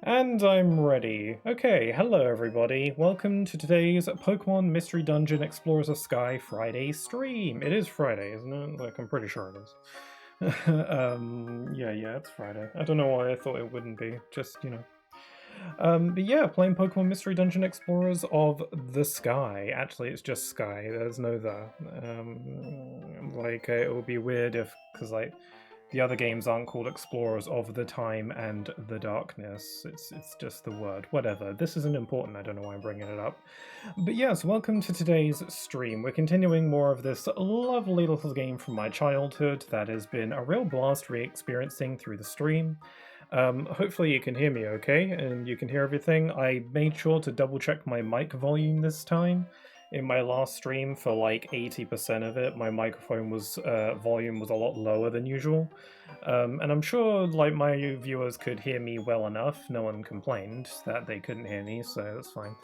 And I'm ready. Okay, hello everybody. Welcome to today's Pokemon Mystery Dungeon Explorers of Sky Friday stream. It is Friday, isn't it? Like, I'm pretty sure it is. Yeah, it's Friday. I don't know why I thought it wouldn't be. Just. But yeah, playing Pokemon Mystery Dungeon Explorers of the Sky. Actually, it's just Sky. There's no the. It would be weird if, because the other games aren't called Explorers of the Time and the Darkness. It's just the word. Whatever. This isn't important. I don't know why I'm bringing it up. But yes, welcome to today's stream. We're continuing more of this lovely little game from my childhood that has been a real blast re-experiencing through the stream. Hopefully you can hear me okay, and you can hear everything. I made sure to double check my mic volume this time. In my last stream, for like 80% of it, my microphone volume was a lot lower than usual. And I'm sure like my viewers could hear me well enough. No one complained that they couldn't hear me, so that's fine.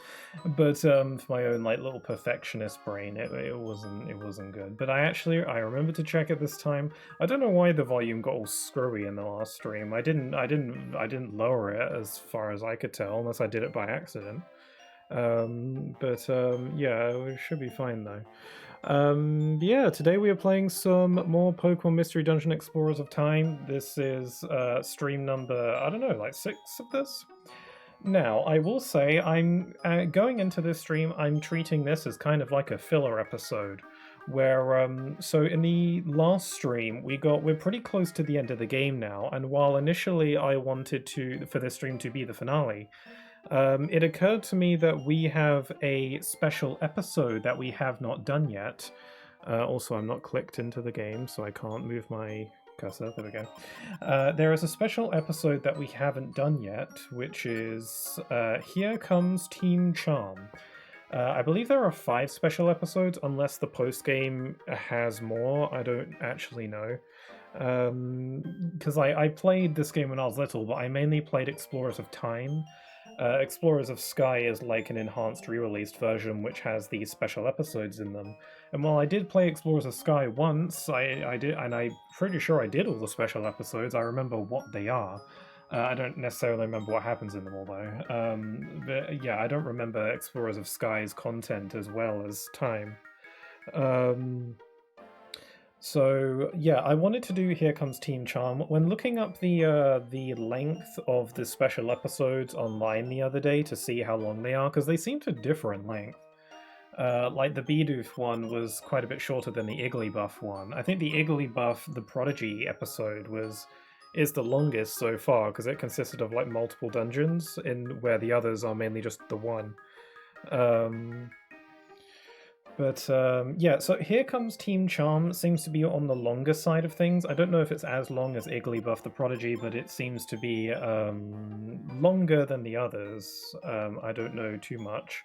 But for my own like little perfectionist brain, it wasn't good. But I remember to check it this time. I don't know why the volume got all screwy in the last stream. I didn't lower it as far as I could tell, unless I did it by accident. Yeah, it should be fine though. Yeah, today we are playing some more Pokemon Mystery Dungeon Explorers of Time. This is stream number, I don't know, like 6 of this? Now, I will say, I'm going into this stream, I'm treating this as kind of like a filler episode, where, so in the last stream, we're pretty close to the end of the game now, and while initially I wanted for this stream to be the finale, it occurred to me that we have a special episode that we have not done yet. Also, I'm not clicked into the game, so I can't move my cursor. There we go. There is a special episode that we haven't done yet, which is Here Comes Team Charm. I believe there are 5 special episodes, unless the post-game has more. I don't actually know. Because I played this game when I was little, but I mainly played Explorers of Time. Explorers of Sky is like an enhanced re-released version which has these special episodes in them. And while I did play Explorers of Sky once, I did, and I'm pretty sure I did all the special episodes. I remember what they are. I don't necessarily remember what happens in them, although. But yeah, I don't remember Explorers of Sky's content as well as Time. So yeah, I wanted to do Here Comes Team Charm. When looking up the length of the special episodes online the other day to see how long they are, because they seem to differ in length. Like the Bidoof one was quite a bit shorter than the Igglybuff one. I think the Igglybuff, the Prodigy episode is the longest so far because it consisted of like multiple dungeons, in where the others are mainly just the one. Yeah, so Here Comes Team Charm seems to be on the longer side of things. I don't know if it's as long as Igglybuff the Prodigy, but it seems to be longer than the others. I don't know too much.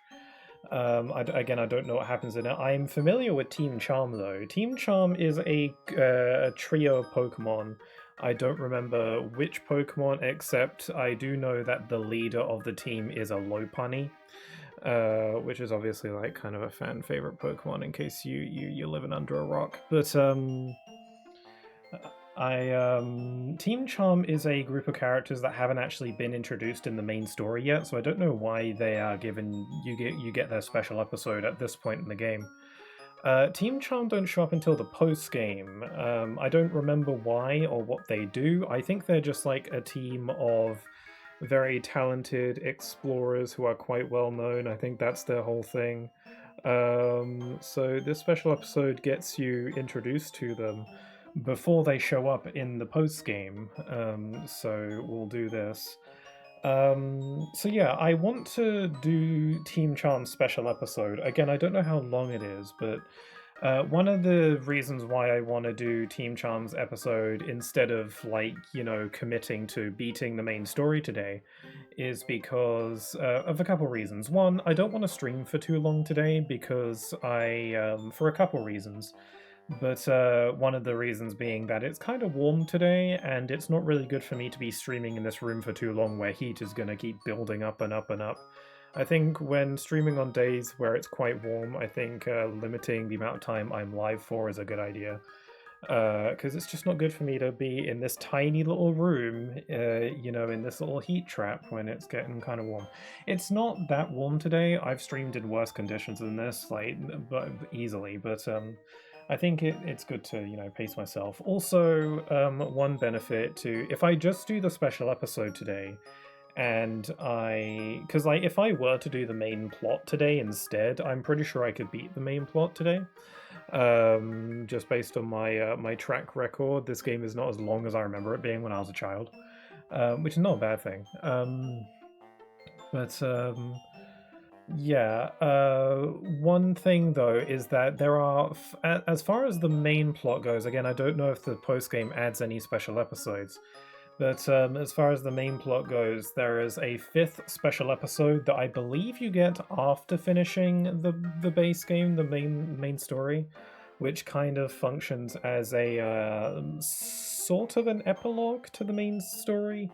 Again, I don't know what happens in it. I'm familiar with Team Charm, though. Team Charm is a trio of Pokemon. I don't remember which Pokemon, except I do know that the leader of the team is a Lopunny. Which is obviously like kind of a fan favorite Pokemon in case you're living under a rock. But Team Charm is a group of characters that haven't actually been introduced in the main story yet, so I don't know why they are given you get their special episode at this point in the game. Team Charm don't show up until the post game. I don't remember why or what they do. I think they're just like a team of very talented explorers who are quite well known. I think that's their whole thing. So this special episode gets you introduced to them before they show up in the post game. So we'll do this. So yeah, I want to do Team Charm's special episode. Again, I don't know how long it is, but one of the reasons why I want to do Team Charm's episode instead of, like, committing to beating the main story today is because of a couple reasons. One, I don't want to stream for too long today because for a couple reasons. But one of the reasons being that it's kind of warm today, and it's not really good for me to be streaming in this room for too long where heat is going to keep building up and up and up. I think when streaming on days where it's quite warm, I think limiting the amount of time I'm live for is a good idea. Because it's just not good for me to be in this tiny little room, you know, in this little heat trap when it's getting kind of warm. It's not that warm today. I've streamed in worse conditions than this, like, but easily. But I think it's good to, you know, pace myself. Also, one benefit to if I just do the special episode today, and because like if I were to do the main plot today instead, I'm pretty sure I could beat the main plot today. Just based on my my track record, this game is not as long as I remember it being when I was a child, which is not a bad thing. But yeah, one thing though is that there are, as far as the main plot goes, again, I don't know if the post game adds any special episodes. But as far as the main plot goes, there is a 5th special episode that I believe you get after finishing the base game, the main story, which kind of functions as a sort of an epilogue to the main story.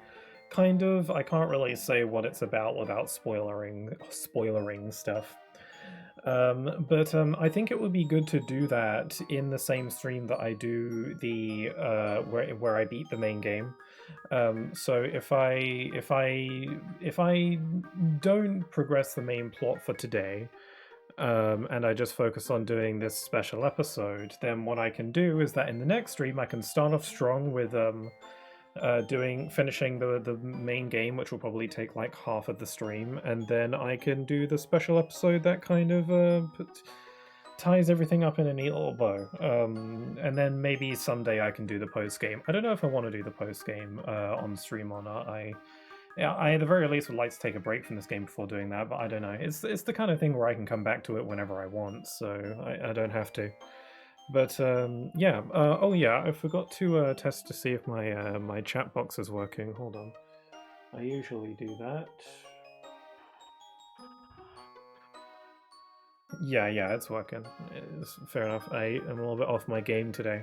Kind of. I can't really say what it's about without spoilering stuff. But I think it would be good to do that in the same stream that I do the where I beat the main game. So if I don't progress the main plot for today, and I just focus on doing this special episode, then what I can do is that in the next stream I can start off strong with finishing the main game, which will probably take like half of the stream, and then I can do the special episode that kind of ties everything up in a neat little bow. And then maybe someday I can do the post game. I don't know if I want to do the post game on stream or not. I at the very least would like to take a break from this game before doing that, but I don't know. It's the kind of thing where I can come back to it whenever I want, so I don't have to. But yeah. Oh yeah, I forgot to test to see if my my chat box is working. Hold on. I usually do that. Yeah, it's working. It's fair enough. I am a little bit off my game today.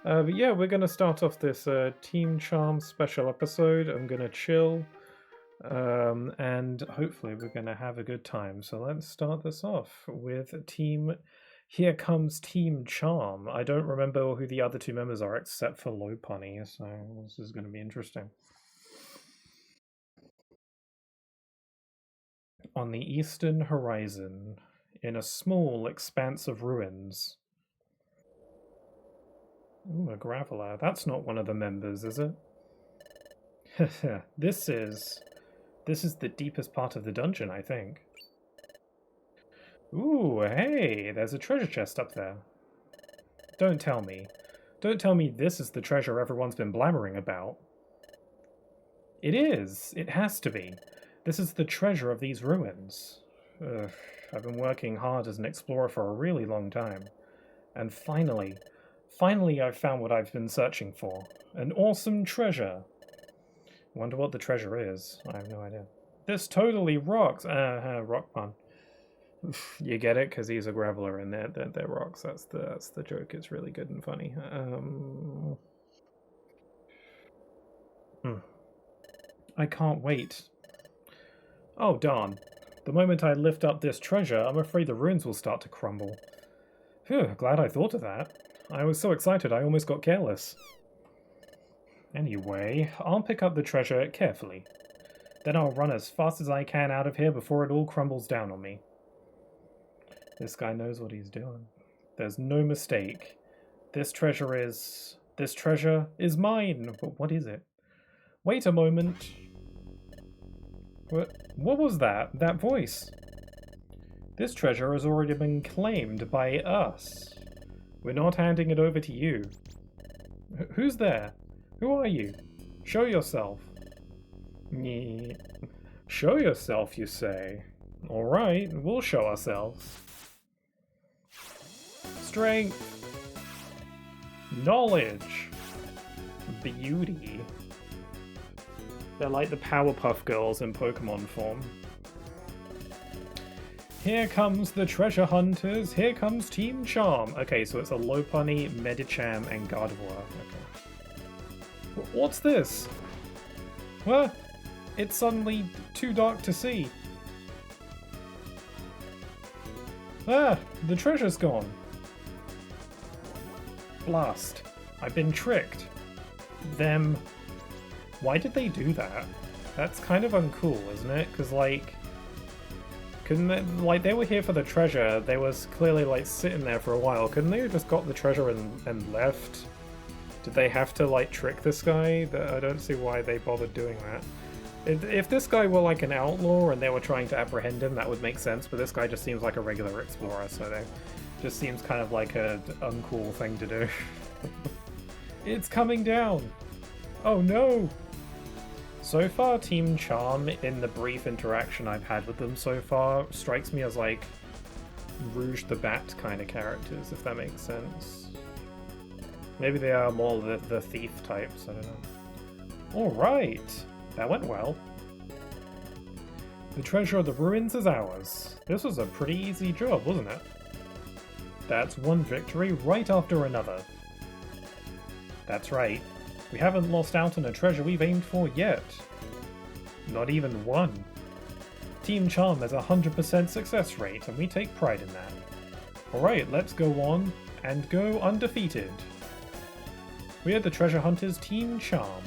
But yeah, we're gonna start off this Team Charm special episode. I'm gonna chill, and hopefully we're gonna have a good time. So let's start this off with Team. Here comes Team Charm. I don't remember who the other 2 members are except for Lopunny, so this is going to be interesting. On the eastern horizon, in a small expanse of ruins. Ooh, a Graveler. That's not one of the members, is it? This is the deepest part of the dungeon, I think. Ooh, hey, there's a treasure chest up there. Don't tell me. Don't tell me this is the treasure everyone's been blabbering about. It is. It has to be. This is the treasure of these ruins. Ugh, I've been working hard as an explorer for a really long time. And finally I've found what I've been searching for. An awesome treasure. Wonder what the treasure is. I have no idea. This totally rocks. Rock pun. You get it? Because he's a Graveler and they're rocks. That's the joke. It's really good and funny. I can't wait. Oh, darn. The moment I lift up this treasure, I'm afraid the ruins will start to crumble. Phew, glad I thought of that. I was so excited I almost got careless. Anyway, I'll pick up the treasure carefully. Then I'll run as fast as I can out of here before it all crumbles down on me. This guy knows what he's doing. There's no mistake. This treasure is mine. But what is it? Wait a moment. What was that? That voice? This treasure has already been claimed by us. We're not handing it over to you. Who's there? Who are you? Show yourself. Show yourself, you say? Alright, we'll show ourselves. Strength. Knowledge. Beauty. They're like the Powerpuff Girls in Pokemon form. Here comes the treasure hunters. Here comes Team Charm. Okay, so it's a Lopunny, Medicham, and Gardevoir. Okay. What's this? What? It's suddenly too dark to see. Ah, the treasure's gone. Blast. I've been tricked. Them. Why did they do that? That's kind of uncool, isn't it? Because, like, couldn't they, like, they were here for the treasure. They was clearly, like, sitting there for a while. Couldn't they have just got the treasure and left? Did they have to, like, trick this guy? I don't see why they bothered doing that. If this guy were, like, an outlaw and they were trying to apprehend him, that would make sense, but this guy just seems like a regular explorer, so they just seems kind of like an uncool thing to do. It's coming down! Oh no! So far, Team Charm, in the brief interaction I've had with them so far, strikes me as, like, Rouge the Bat kind of characters, if that makes sense. Maybe they are more the thief types, I don't know. Alright! That went well. The treasure of the ruins is ours. This was a pretty easy job, wasn't it? That's one victory right after another. That's right. We haven't lost out on a treasure we've aimed for yet. Not even one. Team Charm has a 100% success rate, and we take pride in that. Alright, let's go on, and go undefeated. We are the treasure hunters Team Charm.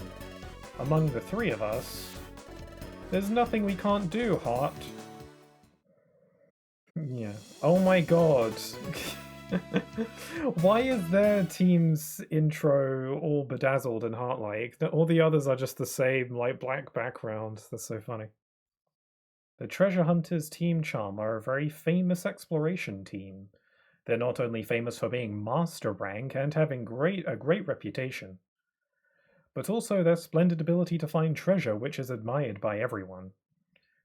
Among the three of us, there's nothing we can't do, Heart. Yeah. Oh my god. Why is their team's intro all bedazzled and heart-like? All the others are just the same, like, black background. That's so funny. The Treasure Hunters Team Charm are a very famous exploration team. They're not only famous for being master rank and having a great reputation, but also their splendid ability to find treasure, which is admired by everyone.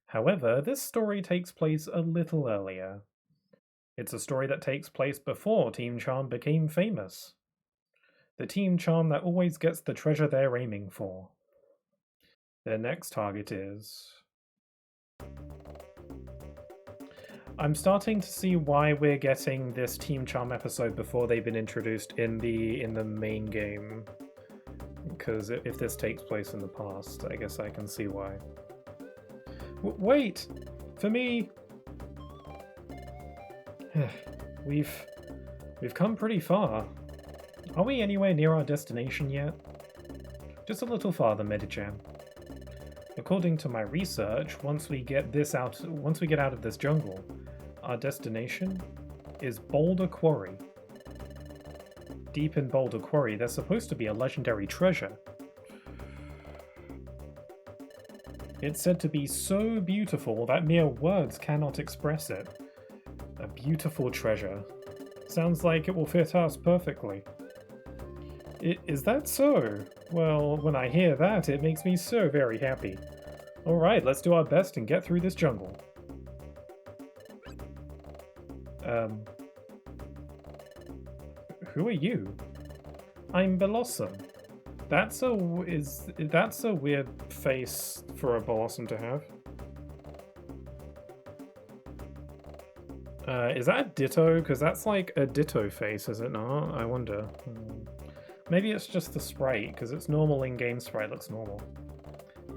However, this story takes place a little earlier. It's a story that takes place before Team Charm became famous. The Team Charm that always gets the treasure they're aiming for. Their next target is... I'm starting to see why we're getting this Team Charm episode before they've been introduced in the main game. Because if this takes place in the past, I guess I can see why. Wait! For me... We've come pretty far. Are we anywhere near our destination yet? Just a little farther, Medichan. According to my research, once we get out of this jungle, our destination is Boulder Quarry. Deep in Boulder Quarry, there's supposed to be a legendary treasure. It's said to be so beautiful that mere words cannot express it. A beautiful treasure. Sounds like it will fit us perfectly. Is that so? Well, when I hear that, it makes me so very happy. Alright, let's do our best and get through this jungle. Who are you? I'm Blossom. That's a weird face for a Blossom to have. Is that a Ditto? Because that's like a Ditto face, is it not? I wonder. Maybe it's just the sprite, because its normal in-game sprite looks normal.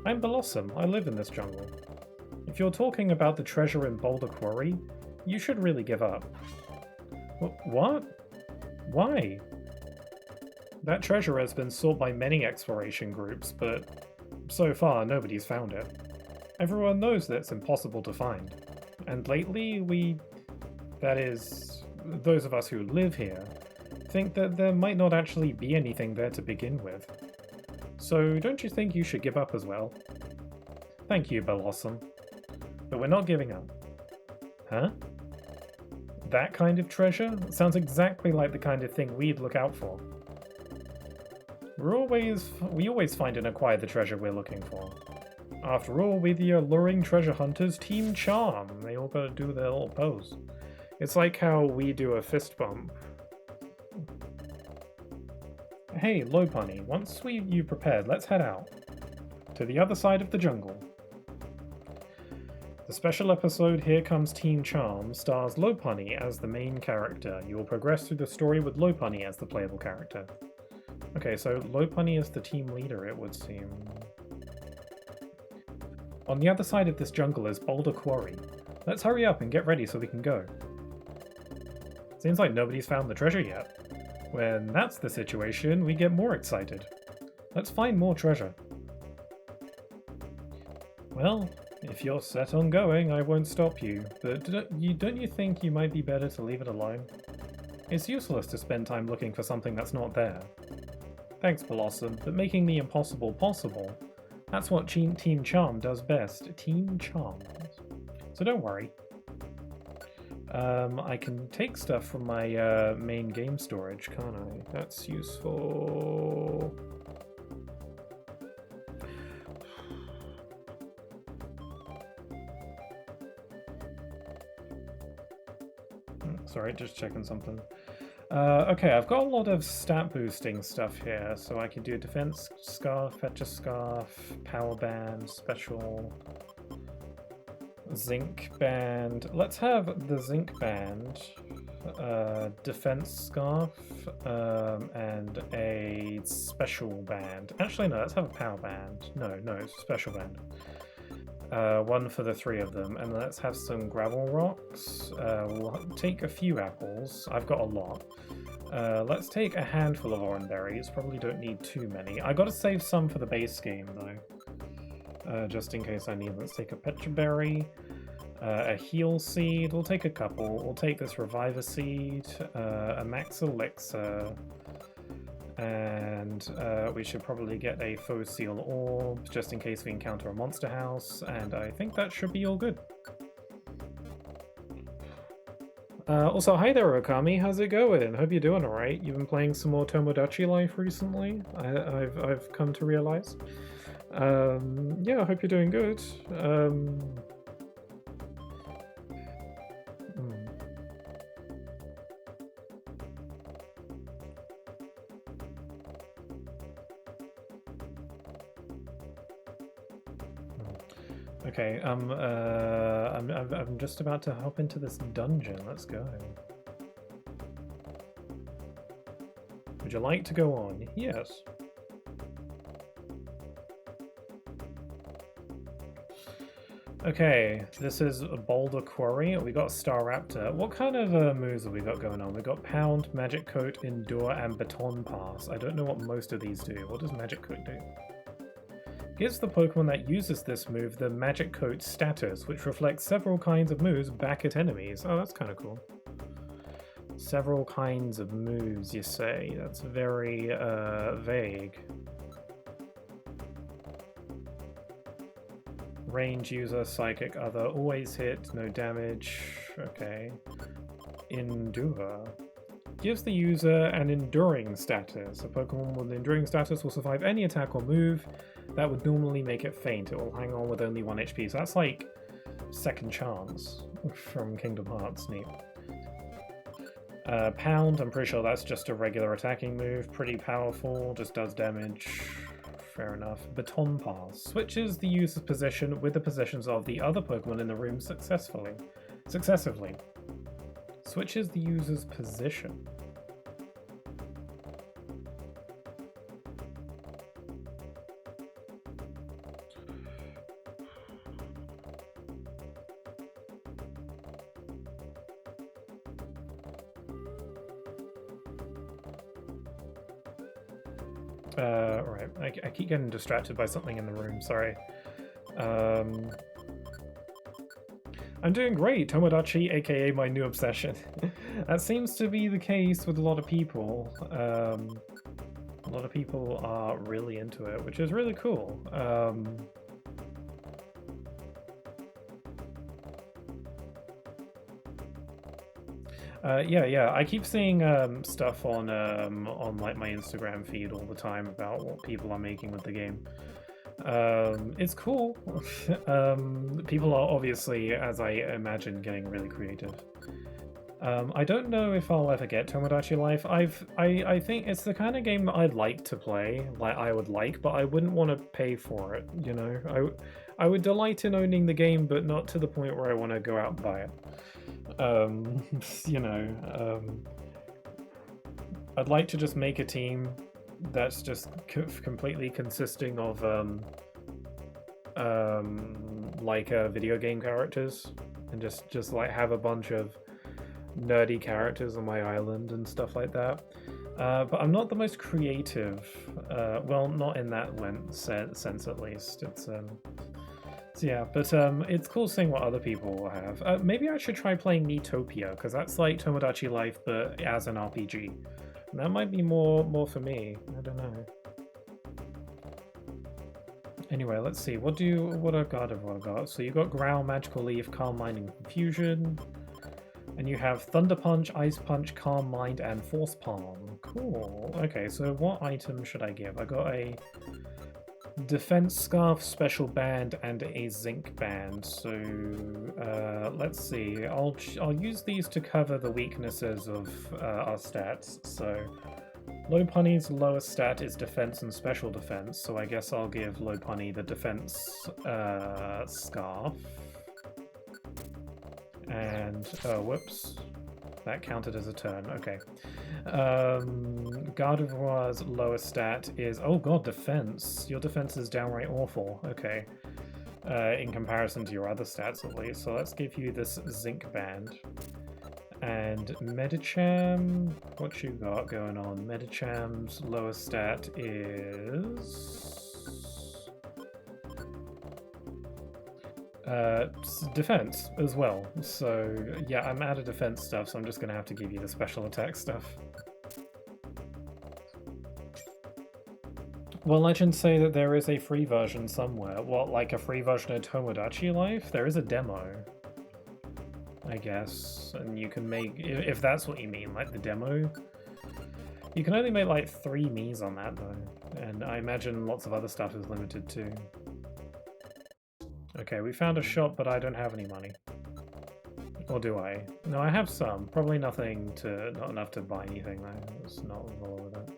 I'm Blossom. I live in this jungle. If you're talking about the treasure in Boulder Quarry, you should really give up. What? Why? That treasure has been sought by many exploration groups, but so far nobody's found it. Everyone knows that it's impossible to find. And lately that is, those of us who live here, think that there might not actually be anything there to begin with. So don't you think you should give up as well? Thank you, Blossom. But we're not giving up. Huh? That kind of treasure? Sounds exactly like the kind of thing we'd look out for. We always find and acquire the treasure we're looking for. After all, we're the alluring treasure hunters Team Charm. They all gotta do their little pose. It's like how we do a fist bump. Hey, Lopunny, once you've prepared, let's head out. To the other side of the jungle. The special episode Here Comes Team Charm stars Lopunny as the main character. You will progress through the story with Lopunny as the playable character. Okay, so Lopunny is the team leader, it would seem. On the other side of this jungle is Boulder Quarry. Let's hurry up and get ready so we can go. Seems like nobody's found the treasure yet. When that's the situation, we get more excited. Let's find more treasure. Well, if you're set on going, I won't stop you, but don't you think you might be better to leave it alone? It's useless to spend time looking for something that's not there. Thanks, Blossom, but making the impossible possible, that's what Team Charm does best. Team Charm. So don't worry. I can take stuff from my main game storage, can't I? That's useful. Sorry, just checking something. Okay, I've got a lot of stat boosting stuff here, so I can do defense scarf, fetcher scarf, power band, special, zinc band. Let's have the zinc band, defense scarf, and a special band. Actually, no, let's have a power band. No, it's a special band. One for the three of them, and let's have some gravel rocks. We'll take a few apples. I've got a lot. Let's take a handful of orange berries. Probably don't need too many. I gotta save some for the base game though, just in case I need. Let's take a petra berry, a heal seed. We'll take a couple. We'll take this reviver seed, a max elixir. And we should probably get a faux seal orb, just in case we encounter a monster house, and I think that should be all good. Also, hi there, Okami. How's it going? Hope you're doing alright. You've been playing some more Tomodachi Life recently, I've come to realize. Yeah, I hope you're doing good. Okay, I'm just about to hop into this dungeon. Let's go. Would you like to go on? Yes. Okay, this is a Boulder Quarry. We got Star Raptor. What kind of moves have we got going on? We got Pound, Magic Coat, Endure, and Baton Pass. I don't know what most of these do. What does Magic Coat do? Gives the Pokemon that uses this move the Magic Coat status, which reflects several kinds of moves back at enemies. Oh, that's kind of cool. Several kinds of moves, you say? That's very vague. Range user, psychic other, always hit, no damage. Okay. Endure. Gives the user an enduring status. A Pokemon with an enduring status will survive any attack or move that would normally make it faint. It will hang on with only 1 HP. So that's like second chance from Kingdom Hearts. Neat. Pound, I'm pretty sure that's just a regular attacking move. Pretty powerful, just does damage. Fair enough. Baton Pass. Switches the user's position with the positions of the other Pokemon in the room successively. Switches the user's position. Right, I keep getting distracted by something in the room, sorry. I'm doing great, Tomodachi, aka my new obsession. That seems to be the case with a lot of people. A lot of people are really into it, which is really cool. Yeah. I keep seeing stuff on like my Instagram feed all the time about what people are making with the game. It's cool. People are obviously, as I imagine, getting really creative. I don't know if I'll ever get Tomodachi Life. I think it's the kind of game I'd like to play, but I wouldn't want to pay for it, you know? I would delight in owning the game, but not to the point where I want to go out and buy it. You know, I'd like to just make a team that's just completely consisting of like video game characters, and just like have a bunch of nerdy characters on my island and stuff like that. But I'm not the most creative. Well, not in that sense at least. It's so yeah, but it's cool seeing what other people have. Maybe I should try playing Miitopia, because that's like Tomodachi Life but as an RPG. That might be more for me. I don't know. Anyway, let's see. What have God got? So you got Growl, Magical Leaf, Calm Mind, and Confusion. And you have Thunder Punch, Ice Punch, Calm Mind, and Force Palm. Cool. Okay, so what item should I give? I got a Defense Scarf, Special Band, and a Zinc Band. So let's see. I'll use these to cover the weaknesses of our stats. So Lopunny's lowest stat is Defense and Special Defense. So I guess I'll give Lopunny the Defense Scarf. And whoops, that counted as a turn. Okay. Gardevoir's lowest stat is, oh god, defense. Your defense is downright awful. Okay. In comparison to your other stats at least. So let's give you this Zinc Band. And Medicham, what you got going on? Medicham's lowest stat is defense as well. So yeah, I'm out of defense stuff, so I'm just gonna have to give you the special attack stuff. Well, legends say that there is a free version somewhere. What, like a free version of Tomodachi Life? There is a demo, I guess, and you can make, if that's what you mean, like the demo. You can only make like 3 Miis on that though, and I imagine lots of other stuff is limited too. Okay, we found a shop, but I don't have any money. Or do I? No, I have some. Probably not enough to buy anything though. It's not involved with it.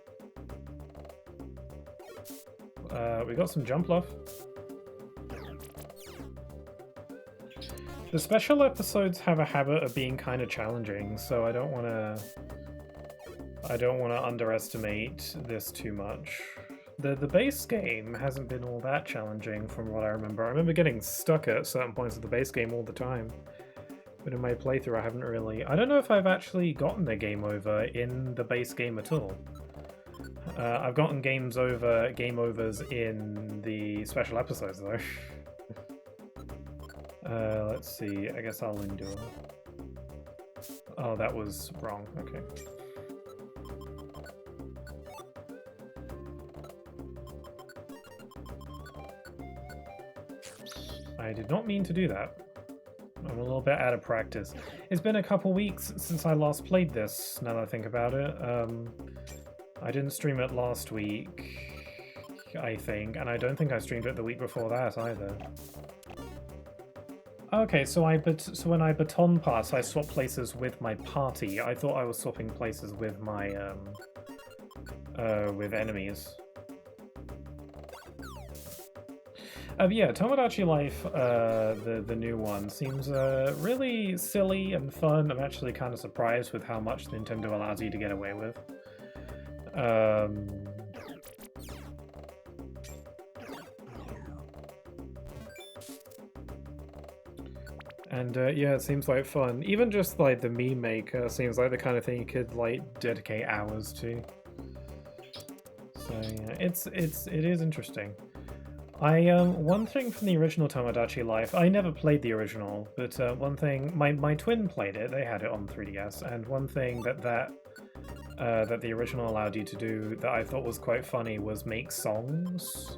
We got some jump love. The special episodes have a habit of being kind of challenging, so I don't want to underestimate this too much. The base game hasn't been all that challenging from what I remember. I remember getting stuck at certain points of the base game all the time. But in my playthrough I haven't really... I don't know if I've actually gotten a game over in the base game at all. I've gotten game overs in the special episodes though. Let's see, I guess I'll endure. Oh, that was wrong, okay. I did not mean to do that. I'm a little bit out of practice. It's been a couple weeks since I last played this, now that I think about it. I didn't stream it last week, I think, and I don't think I streamed it the week before that either. Okay, so when I baton pass, I swap places with my party. I thought I was swapping places with my with enemies. Yeah, Tomodachi Life, the new one, seems really silly and fun. I'm actually kind of surprised with how much Nintendo allows you to get away with. And yeah, it seems like fun. Even just like the meme maker seems like the kind of thing you could like dedicate hours to. So yeah, it is interesting. One thing from the original Tomodachi Life, I never played the original, but one thing, my twin played it, they had it on 3DS, and one thing that the original allowed you to do that I thought was quite funny was make songs.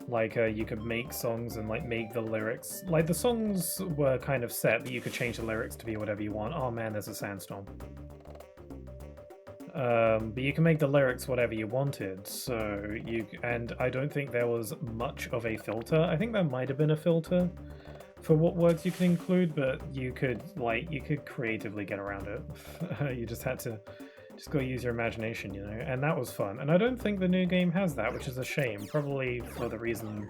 You could make songs and like make the lyrics, like the songs were kind of set, but you could change the lyrics to be whatever you want. Oh man, there's a sandstorm. But you can make the lyrics whatever you wanted, and I don't think there was much of a filter. I think there might have been a filter for what words you could include, but you could creatively get around it. You just gotta use your imagination, you know, and that was fun. And I don't think the new game has that, which is a shame, probably for the reason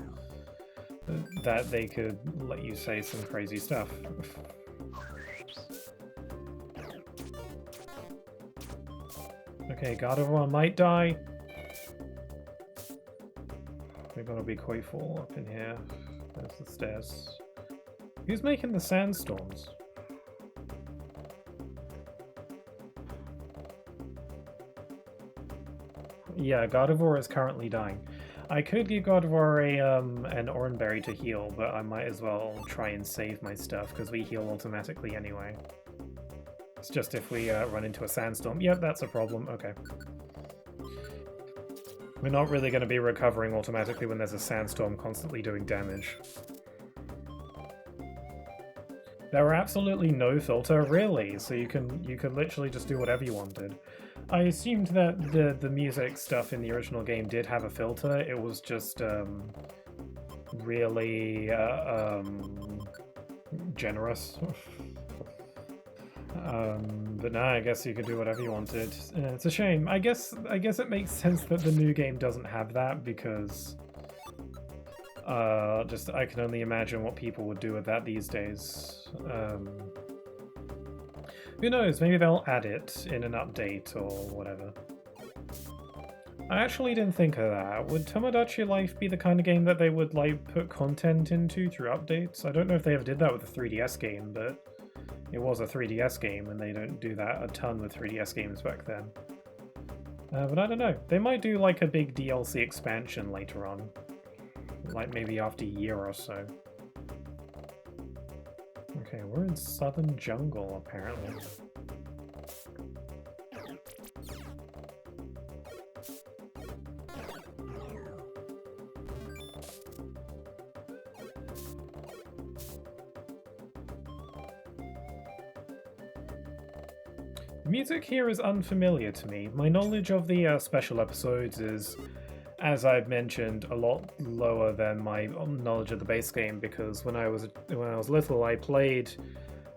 that they could let you say some crazy stuff. Okay, Gardevoir might die. We gotta be quite full up in here. There's the stairs. Who's making the sandstorms? Yeah, Gardevoir is currently dying. I could give Gardevoir an Oranberry to heal, but I might as well try and save my stuff, because we heal automatically anyway. It's just if we run into a sandstorm. Yep, that's a problem. Okay. We're not really going to be recovering automatically when there's a sandstorm constantly doing damage. There were absolutely no filter, really, so you could literally just do whatever you wanted. I assumed that the music stuff in the original game did have a filter. It was just really generous. But no, I guess you could do whatever you wanted. It's a shame. I guess it makes sense that the new game doesn't have that, because just I can only imagine what people would do with that these days. Who knows? Maybe they'll add it in an update or whatever. I actually didn't think of that. Would Tomodachi Life be the kind of game that they would like put content into through updates? I don't know if they ever did that with the 3DS game, but it was a 3DS game, and they don't do that a ton with 3DS games back then. But I don't know. They might do like a big DLC expansion later on. Like maybe after a year or so. Okay, we're in Southern Jungle, apparently. The music here is unfamiliar to me. My knowledge of the special episodes is, as I've mentioned, a lot lower than my knowledge of the base game, because when I was little, I played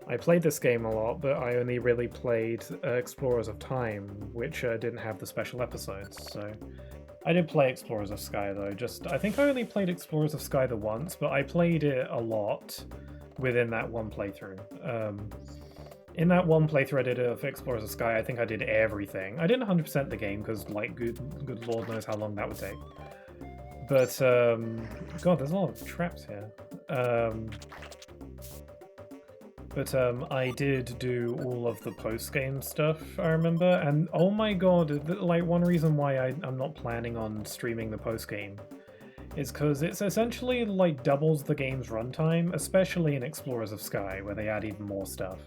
this game a lot, but I only really played Explorers of Time, which didn't have the special episodes. So I did play Explorers of Sky though. I think I only played Explorers of Sky the once, but I played it a lot within that one playthrough. In that one playthrough I did of Explorers of Sky, I think I did everything. I didn't 100% the game, because, like, good lord knows how long that would take. But, God, there's a lot of traps here. I did do all of the post-game stuff, I remember, and oh my god, like, one reason why I'm not planning on streaming the post-game is because it's essentially, like, doubles the game's runtime, especially in Explorers of Sky, where they add even more stuff.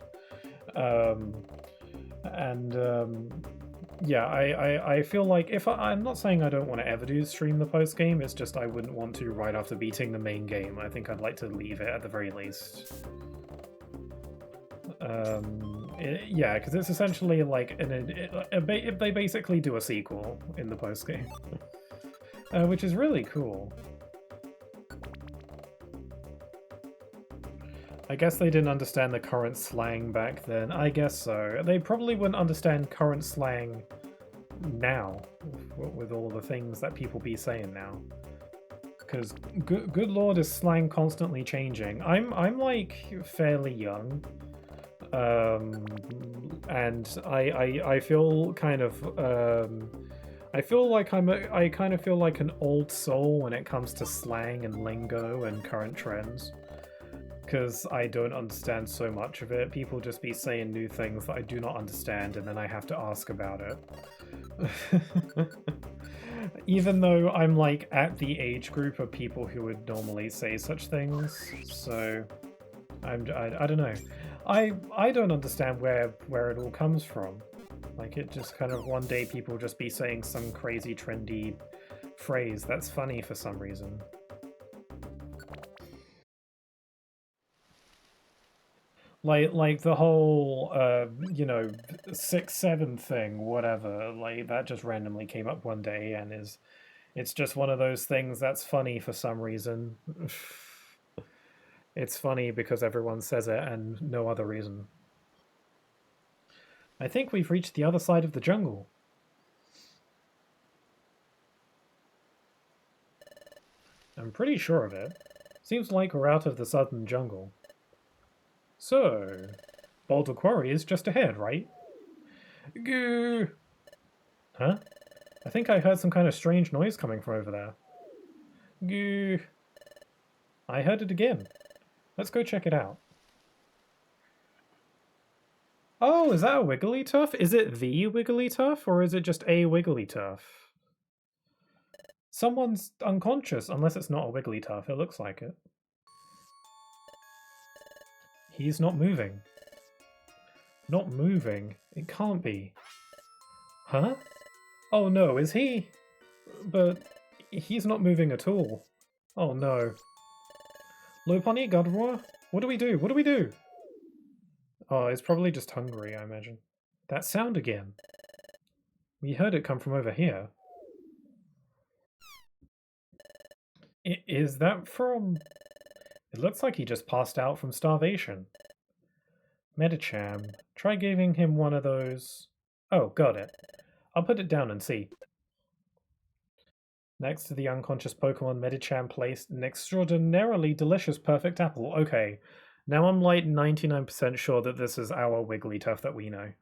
Yeah, I feel like I'm not saying I don't want to ever stream the post game, it's just I wouldn't want to right after beating the main game. I think I'd like to leave it at the very least. Yeah, because it's essentially like they basically do a sequel in the post game, which is really cool. I guess they didn't understand the current slang back then. I guess so. They probably wouldn't understand current slang now, with all the things that people be saying now. Because good lord, is slang constantly changing. I'm like fairly young, and I feel kind of I kind of feel like an old soul when it comes to slang and lingo and current trends. Because I don't understand so much of it. People just be saying new things that I do not understand, and then I have to ask about it. Even though I'm like at the age group of people who would normally say such things, so I don't know. I don't understand where it all comes from. Like, it just kind of one day people just be saying some crazy trendy phrase that's funny for some reason. Like the whole, 6-7 thing, whatever, like, that just randomly came up one day, and it's just one of those things that's funny for some reason. It's funny because everyone says it and no other reason. I think we've reached the other side of the jungle. I'm pretty sure of it. Seems like we're out of the southern jungle. So, Boulder Quarry is just ahead, right? Goo! Huh? I think I heard some kind of strange noise coming from over there. Goo! I heard it again. Let's go check it out. Oh, is that a Wigglytuff? Is it the Wigglytuff, or is it just a Wigglytuff? Someone's unconscious, unless it's not a Wigglytuff. It looks like it. He's not moving. Not moving? It can't be. Huh? Oh no, is he? But he's not moving at all. Oh no. Lopunny, Gardevoir? What do we do? What do we do? Oh, it's probably just hungry, I imagine. That sound again. We heard it come from over here. Is that from... It looks like he just passed out from starvation. Medicham. Try giving him one of those... Oh, got it. I'll put it down and see. Next to the unconscious Pokemon, Medicham placed an extraordinarily delicious perfect apple. Okay, now I'm like 99% sure that this is our Wigglytuff that we know.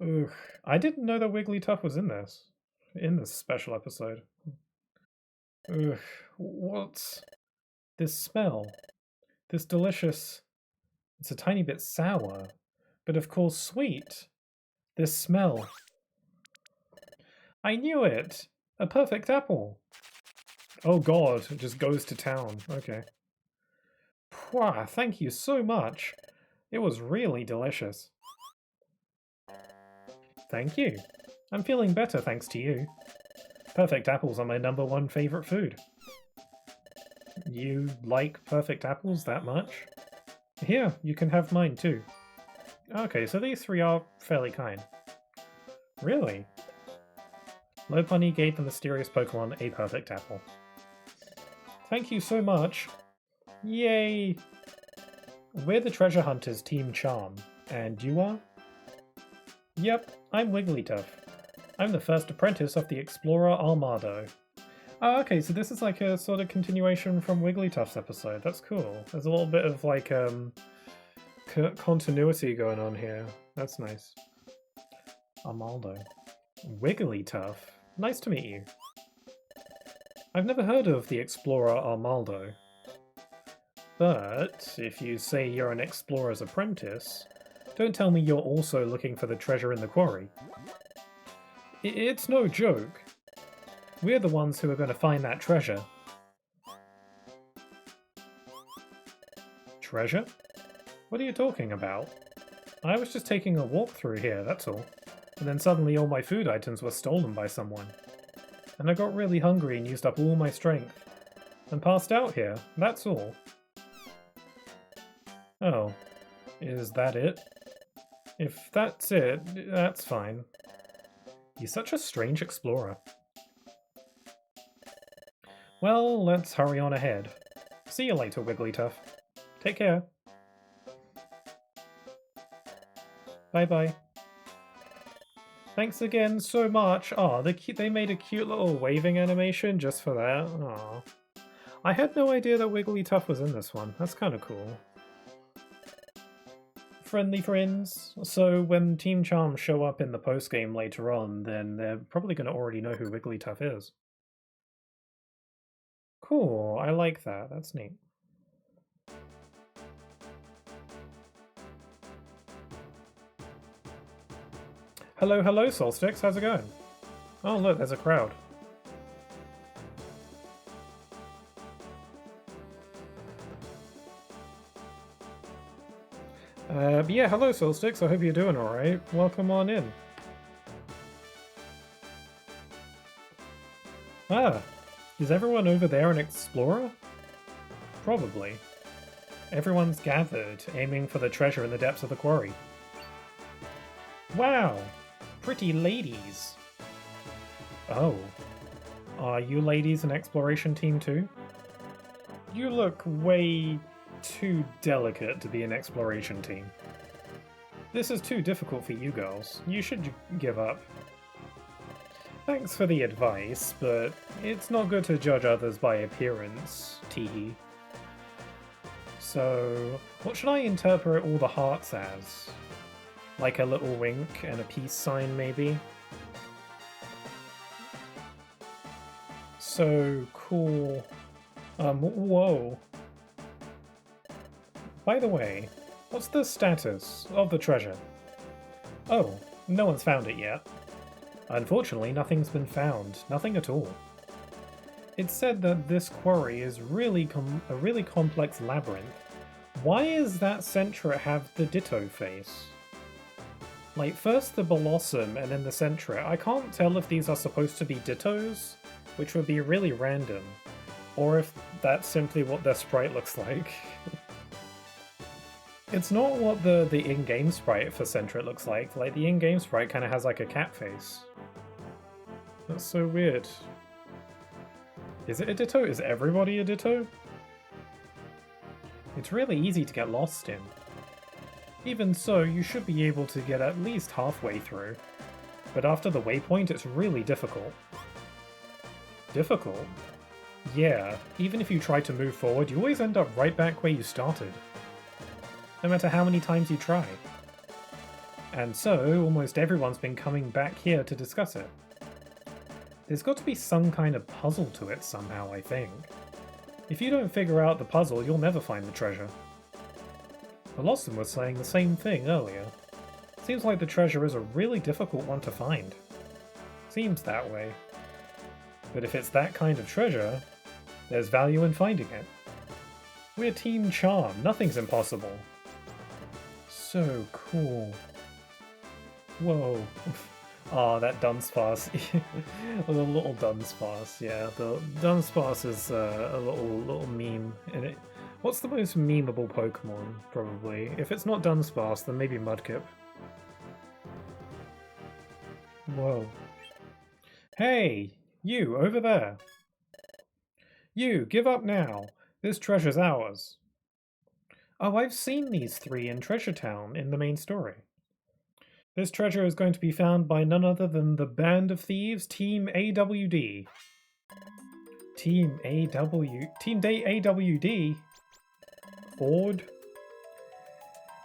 Ugh, I didn't know that Wigglytuff was in this special episode. Ugh, what's this smell? This delicious... It's a tiny bit sour, but of course sweet. This smell. I knew it! A perfect apple! Oh god, it just goes to town. Okay. Pwah, thank you so much. It was really delicious. Thank you. I'm feeling better thanks to you. Perfect apples are my #1 favorite food. You like perfect apples that much? Here, you can have mine too. Okay, so these three are fairly kind. Really? Lopunny gave the mysterious Pokemon a perfect apple. Thank you so much. Yay! We're the Treasure Hunters Team Charm. And you are? Yep, I'm Wigglytuff. I'm the first apprentice of the Explorer Armado. Oh, okay, so this is like a sort of continuation from Wigglytuff's episode. That's cool. There's a little bit of like continuity going on here. That's nice. Armaldo. Wigglytuff? Nice to meet you. I've never heard of the Explorer Armaldo. But if you say you're an explorer's apprentice, don't tell me you're also looking for the treasure in the quarry. It's no joke. We're the ones who are going to find that treasure. Treasure? What are you talking about? I was just taking a walk through here, that's all. And then suddenly all my food items were stolen by someone. And I got really hungry and used up all my strength. And passed out here, that's all. Oh, is that it? If that's it, that's fine. You're such a strange explorer. Well, let's hurry on ahead. See you later, Wigglytuff. Take care. Bye-bye. Thanks again so much. Aw, they made a cute little waving animation just for that. Aw. I had no idea that Wigglytuff was in this one. That's kind of cool. Friendly friends. So when Team Charm show up in the postgame later on, then they're probably going to already know who Wigglytuff is. Cool, I like that. That's neat. Hello, hello, Solstix. How's it going? Oh, look, there's a crowd. Yeah, hello, Solstix. I hope you're doing alright. Welcome on in. Ah, is everyone over there an explorer? Probably. Everyone's gathered, aiming for the treasure in the depths of the quarry. Wow! Pretty ladies! Oh. Are you ladies an exploration team too? You look way too delicate to be an exploration team. This is too difficult for you girls. You should give up. Thanks for the advice, but it's not good to judge others by appearance, teehee. So, what should I interpret all the hearts as? Like a little wink and a peace sign, maybe? So cool. Whoa. By the way, what's the status of the treasure? Oh, no one's found it yet. Unfortunately, nothing's been found. Nothing at all. It's said that this quarry is a really complex labyrinth. Why is that Centra have the Ditto face? Like, first the Blossom and then the Centra. I can't tell if these are supposed to be Dittos, which would be really random, or if that's simply what their sprite looks like. It's not what the in-game sprite for Centra looks like. Like, the in-game sprite kind of has like a cat face. That's so weird. Is it a Ditto? Is everybody a Ditto? It's really easy to get lost in. Even so, you should be able to get at least halfway through. But after the waypoint, it's really difficult. Difficult? Yeah, even if you try to move forward, you always end up right back where you started. No matter how many times you try. And so, almost everyone's been coming back here to discuss it. There's got to be some kind of puzzle to it somehow, I think. If you don't figure out the puzzle, you'll never find the treasure. Blossom was saying the same thing earlier. Seems like the treasure is a really difficult one to find. Seems that way. But if it's that kind of treasure, there's value in finding it. We're Team Charm, nothing's impossible. So cool. Whoa. Ah, that Dunsparce. The little Dunsparce, yeah. The Dunsparce is a little meme in it. What's the most memeable Pokemon, probably? If it's not Dunsparce, then maybe Mudkip. Whoa. Hey! You, over there! You, give up now! This treasure's ours! Oh, I've seen these three in Treasure Town in the main story. This treasure is going to be found by none other than the Band of Thieves, Team AWD. Team AWD? Ord?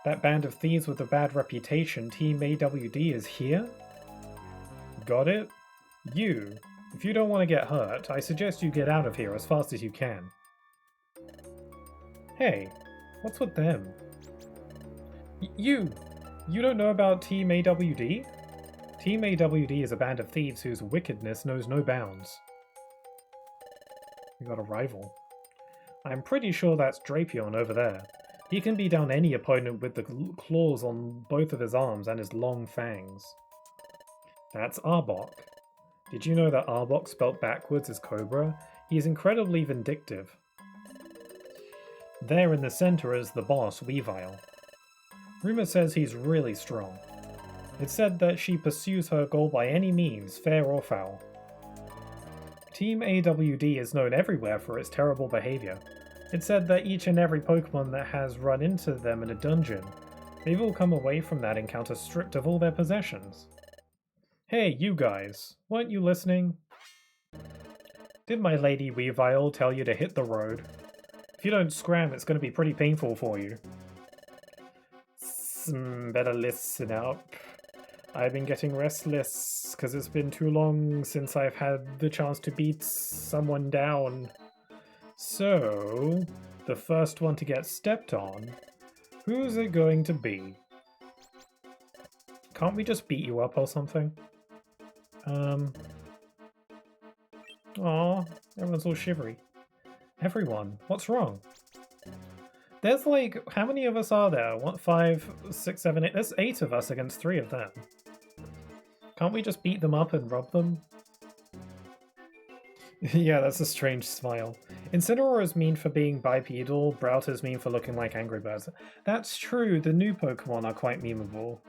That band of thieves with a bad reputation, Team AWD, is here? Got it? You. If you don't want to get hurt, I suggest you get out of here as fast as you can. Hey, what's with them? You don't know about Team AWD? Team AWD is a band of thieves whose wickedness knows no bounds. We got a rival. I'm pretty sure that's Drapion over there. He can beat down any opponent with the claws on both of his arms and his long fangs. That's Arbok. Did you know that Arbok spelt backwards is Cobra? He is incredibly vindictive. There in the center is the boss, Weavile. Rumor says he's really strong. It's said that she pursues her goal by any means, fair or foul. Team AWD is known everywhere for its terrible behavior. It's said that each and every Pokemon that has run into them in a dungeon, they've all come away from that encounter stripped of all their possessions. Hey, you guys, weren't you listening? Did my lady Weavile tell you to hit the road? If you don't scram, it's going to be pretty painful for you. Better listen up. I've been getting restless because it's been too long since I've had the chance to beat someone down. So, the first one to get stepped on, who's it going to be? Can't we just beat you up or something? Aw, everyone's all shivery. Everyone, what's wrong? There's like, how many of us are there? What, 5, 6, 7, 8? There's 8 of us against 3 of them. Can't we just beat them up and rob them? Yeah, that's a strange smile. Incineroar is mean for being bipedal, Brought is mean for looking like Angry Birds. That's true, the new Pokemon are quite memeable.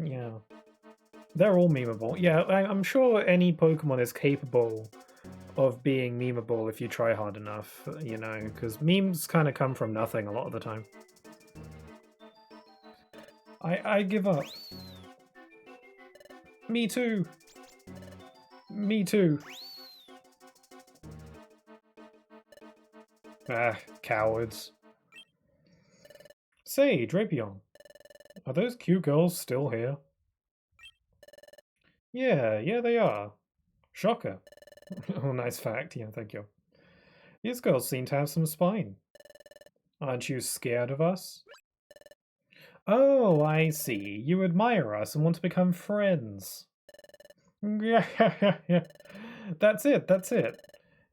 Yeah. They're all memeable. Yeah, I'm sure any Pokemon is capable of being memeable if you try hard enough, you know, because memes kind of come from nothing a lot of the time. I give up. Me too. Me too. Ah, cowards. Say, Drapion, are those cute girls still here? Yeah, they are. Shocker. Oh, nice fact. Yeah, thank you. These girls seem to have some spine. Aren't you scared of us? Oh, I see. You admire us and want to become friends. Yeah. That's it, that's it.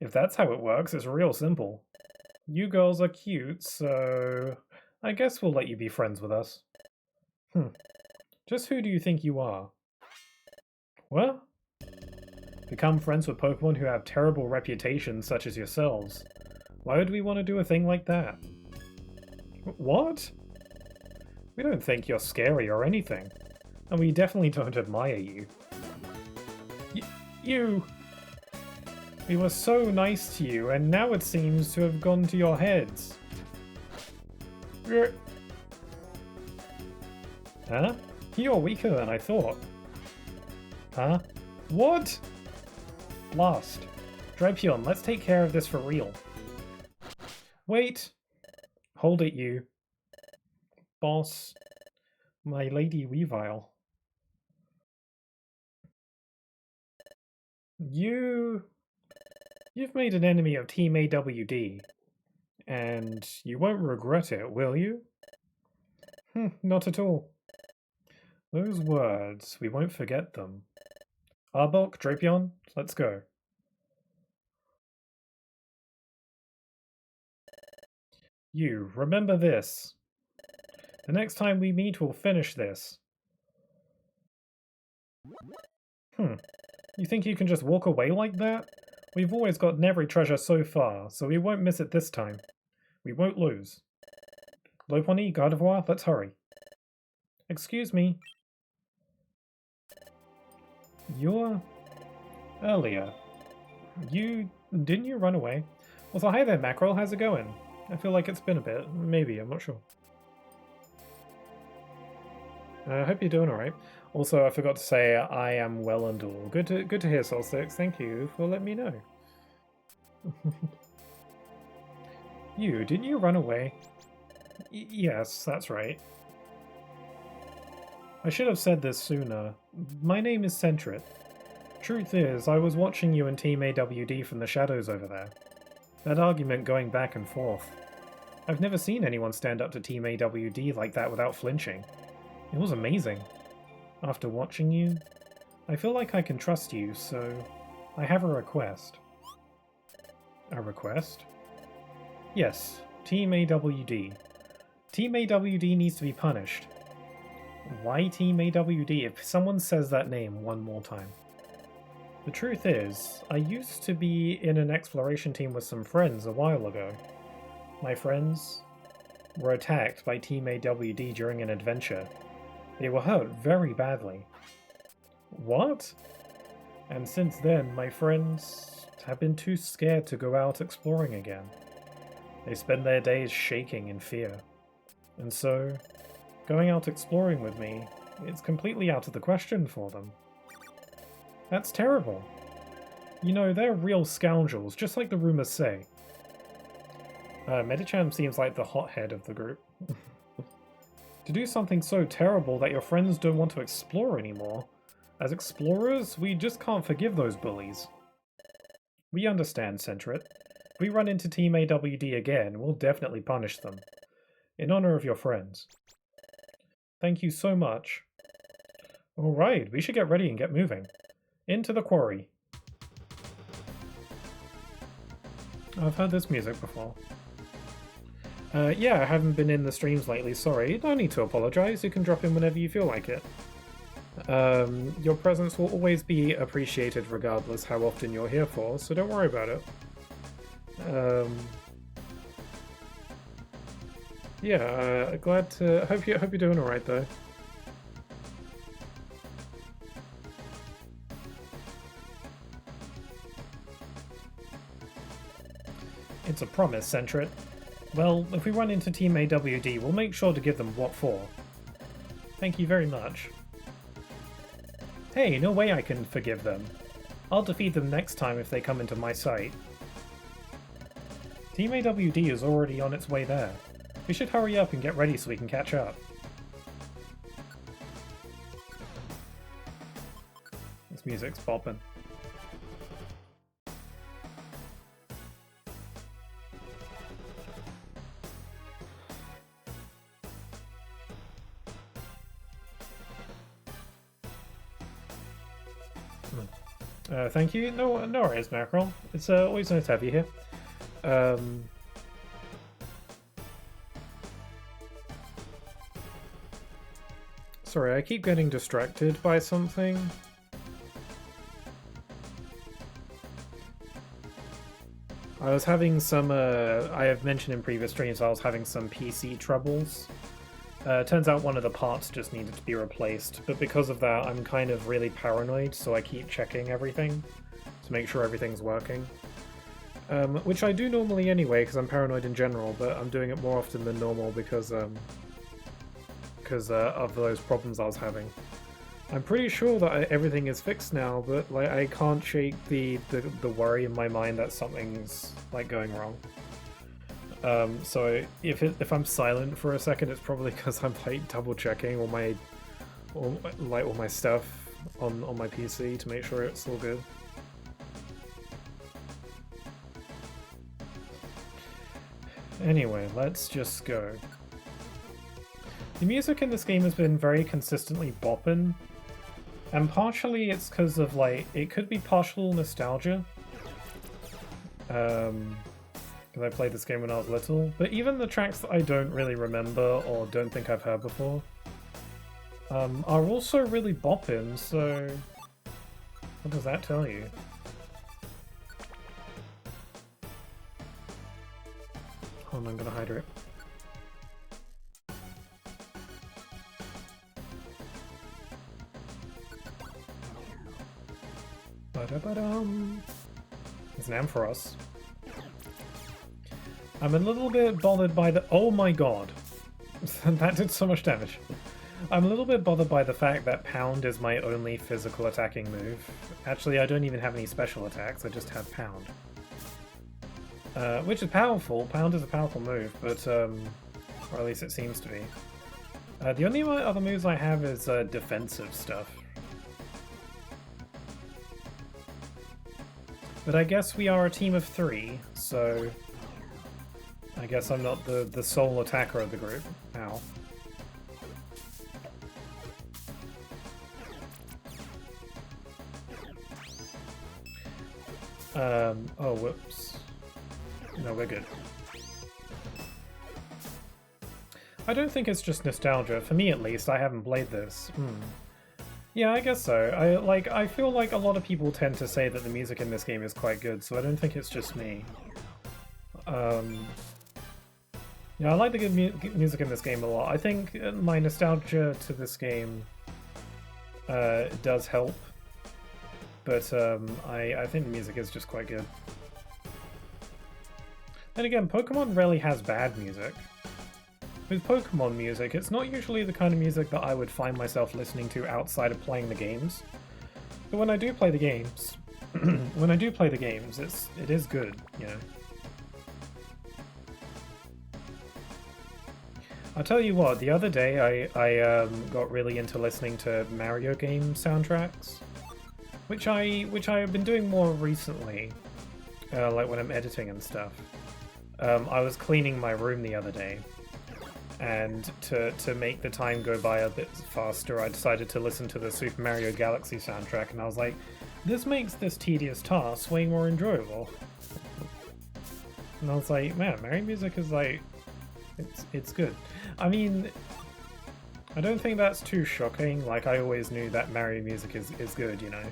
If that's how it works, it's real simple. You girls are cute, so I guess we'll let you be friends with us. Just who do you think you are? What? Become friends with Pokemon who have terrible reputations such as yourselves. Why would we want to do a thing like that? What? We don't think you're scary or anything. And we definitely don't admire you. You! We were so nice to you, and now it seems to have gone to your heads. Huh? You're weaker than I thought. Huh? What? Blast. Drapion, let's take care of this for real. Wait! Hold it, you. Boss. My Lady Weavile. You've made an enemy of Team AWD. And you won't regret it, will you? Not at all. Those words, we won't forget them. Arbok, Drapion, let's go. You, remember this. The next time we meet, we'll finish this. You think you can just walk away like that? We've always gotten every treasure so far, so we won't miss it this time. We won't lose. Lopunny, Gardevoir, let's hurry. Excuse me. You're... Earlier. Didn't you run away? Also, hi there, Mackerel, how's it going? I feel like it's been a bit. Maybe, I'm not sure. I hope you're doing alright. Also, I forgot to say I am well and all. Good to hear, Solsticks. Thank you for letting me know. Didn't you run away? Yes, that's right. I should have said this sooner. My name is Centrit. Truth is, I was watching you and Team AWD from the shadows over there. That argument going back and forth. I've never seen anyone stand up to Team AWD like that without flinching. It was amazing. After watching you, I feel like I can trust you, so I have a request. A request? Yes, Team AWD. Team AWD needs to be punished. Why Team AWD if someone says that name one more time? The truth is, I used to be in an exploration team with some friends a while ago. My friends were attacked by Team AWD during an adventure. They were hurt very badly. What? And since then, my friends have been too scared to go out exploring again. They spend their days shaking in fear. And so, going out exploring with me, it's completely out of the question for them. That's terrible. You know, they're real scoundrels, just like the rumors say. Medicham seems like the hothead of the group. To do something so terrible that your friends don't want to explore anymore. As explorers, we just can't forgive those bullies. We understand, Centrit. If we run into Team AWD again, we'll definitely punish them. In honor of your friends. Thank you so much. Alright, we should get ready and get moving. Into the quarry. I've heard this music before. Yeah, I haven't been in the streams lately, sorry. No need to apologize, you can drop in whenever you feel like it. Your presence will always be appreciated regardless how often you're here for, so don't worry about it. Yeah, glad to... hope you're doing alright though. It's a promise, Centrit. Well, if we run into Team AWD, we'll make sure to give them what for. Thank you very much. Hey, no way I can forgive them. I'll defeat them next time if they come into my sight. Team AWD is already on its way there. We should hurry up and get ready so we can catch up. This music's bopping. Thank you. No worries, Mackerel. It's always nice to have you here. Sorry, I keep getting distracted by something. I was having some, I have mentioned in previous streams I was having some PC troubles. Turns out one of the parts just needed to be replaced, but because of that I'm kind of really paranoid, so I keep checking everything to make sure everything's working. Which I do normally anyway, because I'm paranoid in general, but I'm doing it more often than normal because of those problems I was having. I'm pretty sure that everything is fixed now, but like I can't shake the worry in my mind that something's like going wrong. So if I'm silent for a second, it's probably because I'm like double checking all my stuff on my PC to make sure it's all good. Anyway, let's just go. The music in this game has been very consistently boppin', and partially it's because of like, it could be partial nostalgia. Because I played this game when I was little, but even the tracks that I don't really remember or don't think I've heard before are also really boppin', so what does that tell you? Hold on, I'm gonna hydrate. Ba-da-ba-dum. There's an Ampharos. I'm a little bit bothered by the— oh my god! That did so much damage. I'm a little bit bothered by the fact that Pound is my only physical attacking move. Actually, I don't even have any special attacks, I just have Pound. Which is powerful. Pound is a powerful move, but, or at least it seems to be. The only other moves I have is defensive stuff. But I guess we are a team of 3, so I guess I'm not the sole attacker of the group. Ow. Oh, whoops. No, we're good. I don't think it's just nostalgia. For me, at least, I haven't played this. Yeah, I guess so. I feel like a lot of people tend to say that the music in this game is quite good, so I don't think it's just me. Yeah, I like the good music in this game a lot. I think my nostalgia to this game does help, but I think the music is just quite good. And again, Pokemon rarely has bad music. With Pokemon music, it's not usually the kind of music that I would find myself listening to outside of playing the games. But when I do play the games, it is good, you know. I'll tell you what, the other day I got really into listening to Mario game soundtracks, which I have been doing more recently, like when I'm editing and stuff. I was cleaning my room the other day, and to make the time go by a bit faster, I decided to listen to the Super Mario Galaxy soundtrack, and I was like, this makes this tedious task way more enjoyable. And I was like, man, Mario music is like, it's good. I mean, I don't think that's too shocking. Like, I always knew that Mario music is good, you know.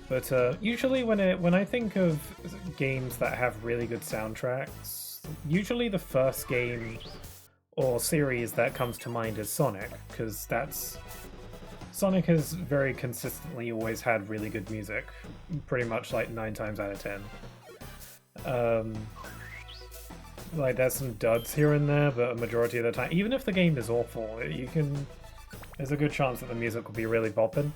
But usually when I think of games that have really good soundtracks, usually the first game or series that comes to mind is Sonic, because Sonic has very consistently always had really good music, pretty much like 9 times out of 10. Like, there's some duds here and there, but a majority of the time, even if the game is awful, there's a good chance that the music will be really bopping.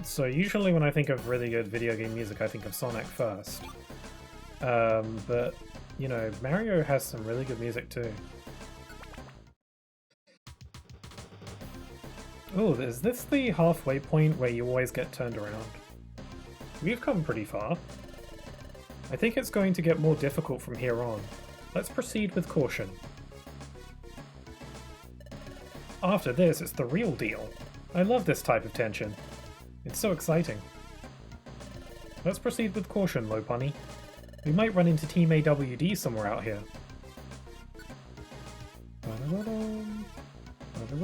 So usually when I think of really good video game music, I think of Sonic first. But, you know, Mario has some really good music too. Oh, is this the halfway point where you always get turned around? We've come pretty far. I think it's going to get more difficult from here on. Let's proceed with caution. After this, it's the real deal. I love this type of tension. It's so exciting. Let's proceed with caution, Lopunny. We might run into Team AWD somewhere out here. Would you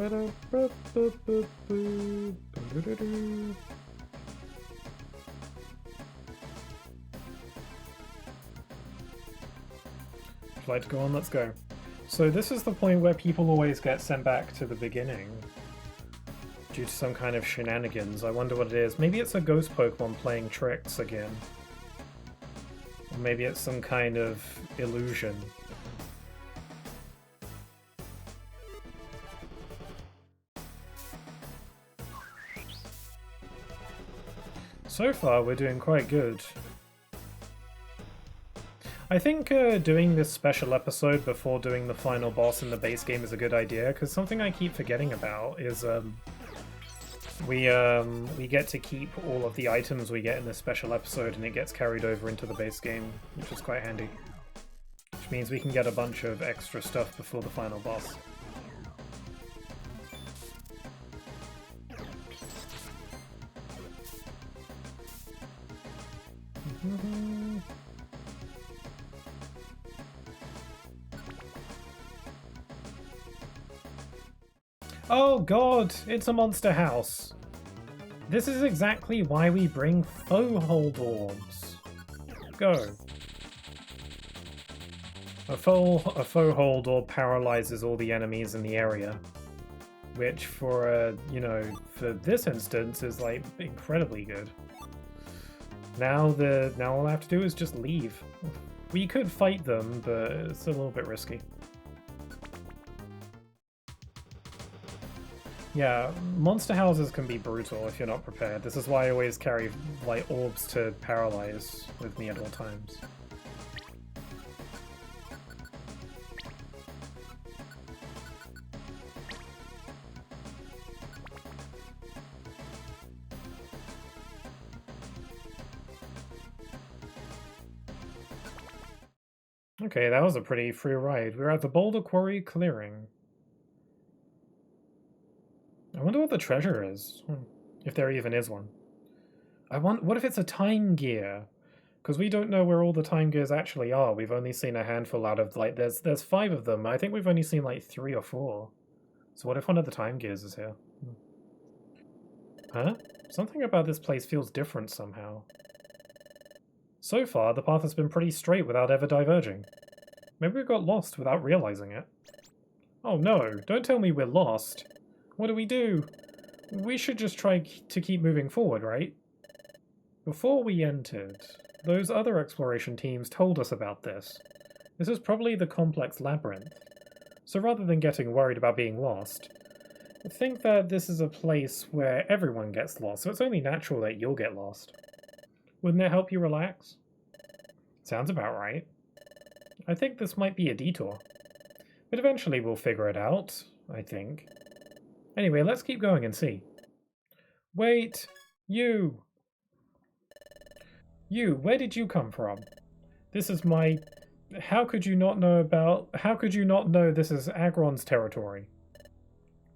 like to go on? Let's go. So this is the point where people always get sent back to the beginning due to some kind of shenanigans. I wonder what it is. Maybe it's a ghost Pokemon playing tricks again. Or maybe it's some kind of illusion. So far, we're doing quite good. I think doing this special episode before doing the final boss in the base game is a good idea, because something I keep forgetting about is we get to keep all of the items we get in this special episode, and it gets carried over into the base game, which is quite handy. Which means we can get a bunch of extra stuff before the final boss. Oh god, it's a monster house. This is exactly why we bring foehold orbs. Go. A foehold orb paralyzes all the enemies in the area, which for for this instance is like incredibly good. Now all I have to do is just leave. We could fight them, but it's a little bit risky. Yeah, monster houses can be brutal if you're not prepared. This is why I always carry like orbs to paralyze with me at all times. Okay, that was a pretty free ride. We're at the Boulder Quarry clearing. I wonder what the treasure is, if there even is one. What if it's a time gear? Because we don't know where all the time gears actually are. We've only seen a handful out of, like, there's 5 of them. I think we've only seen, like, 3 or 4. So what if one of the time gears is here? Huh? Something about this place feels different somehow. So far, the path has been pretty straight without ever diverging. Maybe we got lost without realizing it. Oh no, don't tell me we're lost. What do we do? We should just try to keep moving forward, right? Before we entered, those other exploration teams told us about this. This is probably the complex labyrinth. So rather than getting worried about being lost, think that this is a place where everyone gets lost, so it's only natural that you'll get lost. Wouldn't it help you relax? Sounds about right. I think this might be a detour. But eventually we'll figure it out, I think. Anyway, let's keep going and see. Wait! You! You, where did you come from? This is my... How could you not know this is Agron's territory?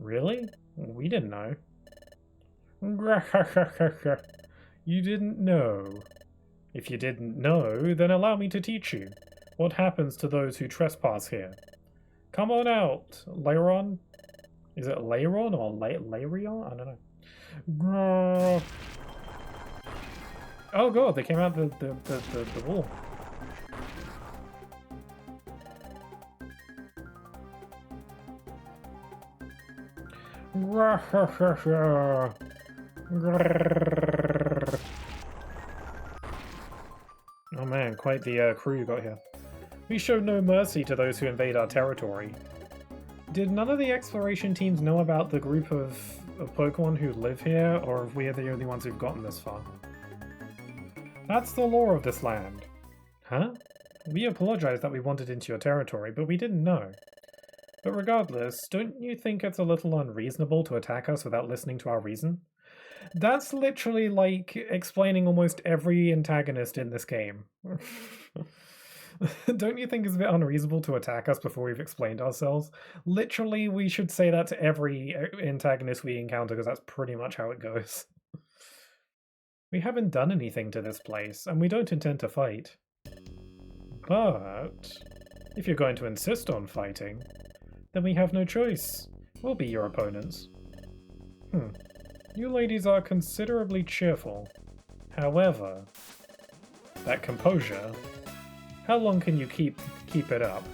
Really? We didn't know. You didn't know. If you didn't know, then allow me to teach you. What happens to those who trespass here? Come on out, Leiron. Is it Leiron or Lairion? I don't know. Oh god, they came out the wall. Oh man, quite the crew you got here. We show no mercy to those who invade our territory. Did none of the exploration teams know about the group of Pokemon who live here, or are we the only ones who've gotten this far? That's the law of this land. Huh? We apologize that we wandered into your territory, but we didn't know. But regardless, don't you think it's a little unreasonable to attack us without listening to our reason? That's literally like explaining almost every antagonist in this game. Don't you think it's a bit unreasonable to attack us before we've explained ourselves? Literally, we should say that to every antagonist we encounter, because that's pretty much how it goes. We haven't done anything to this place, and we don't intend to fight. But if you're going to insist on fighting, then we have no choice. We'll be your opponents. You ladies are considerably cheerful. However, that composure, how long can you keep it up?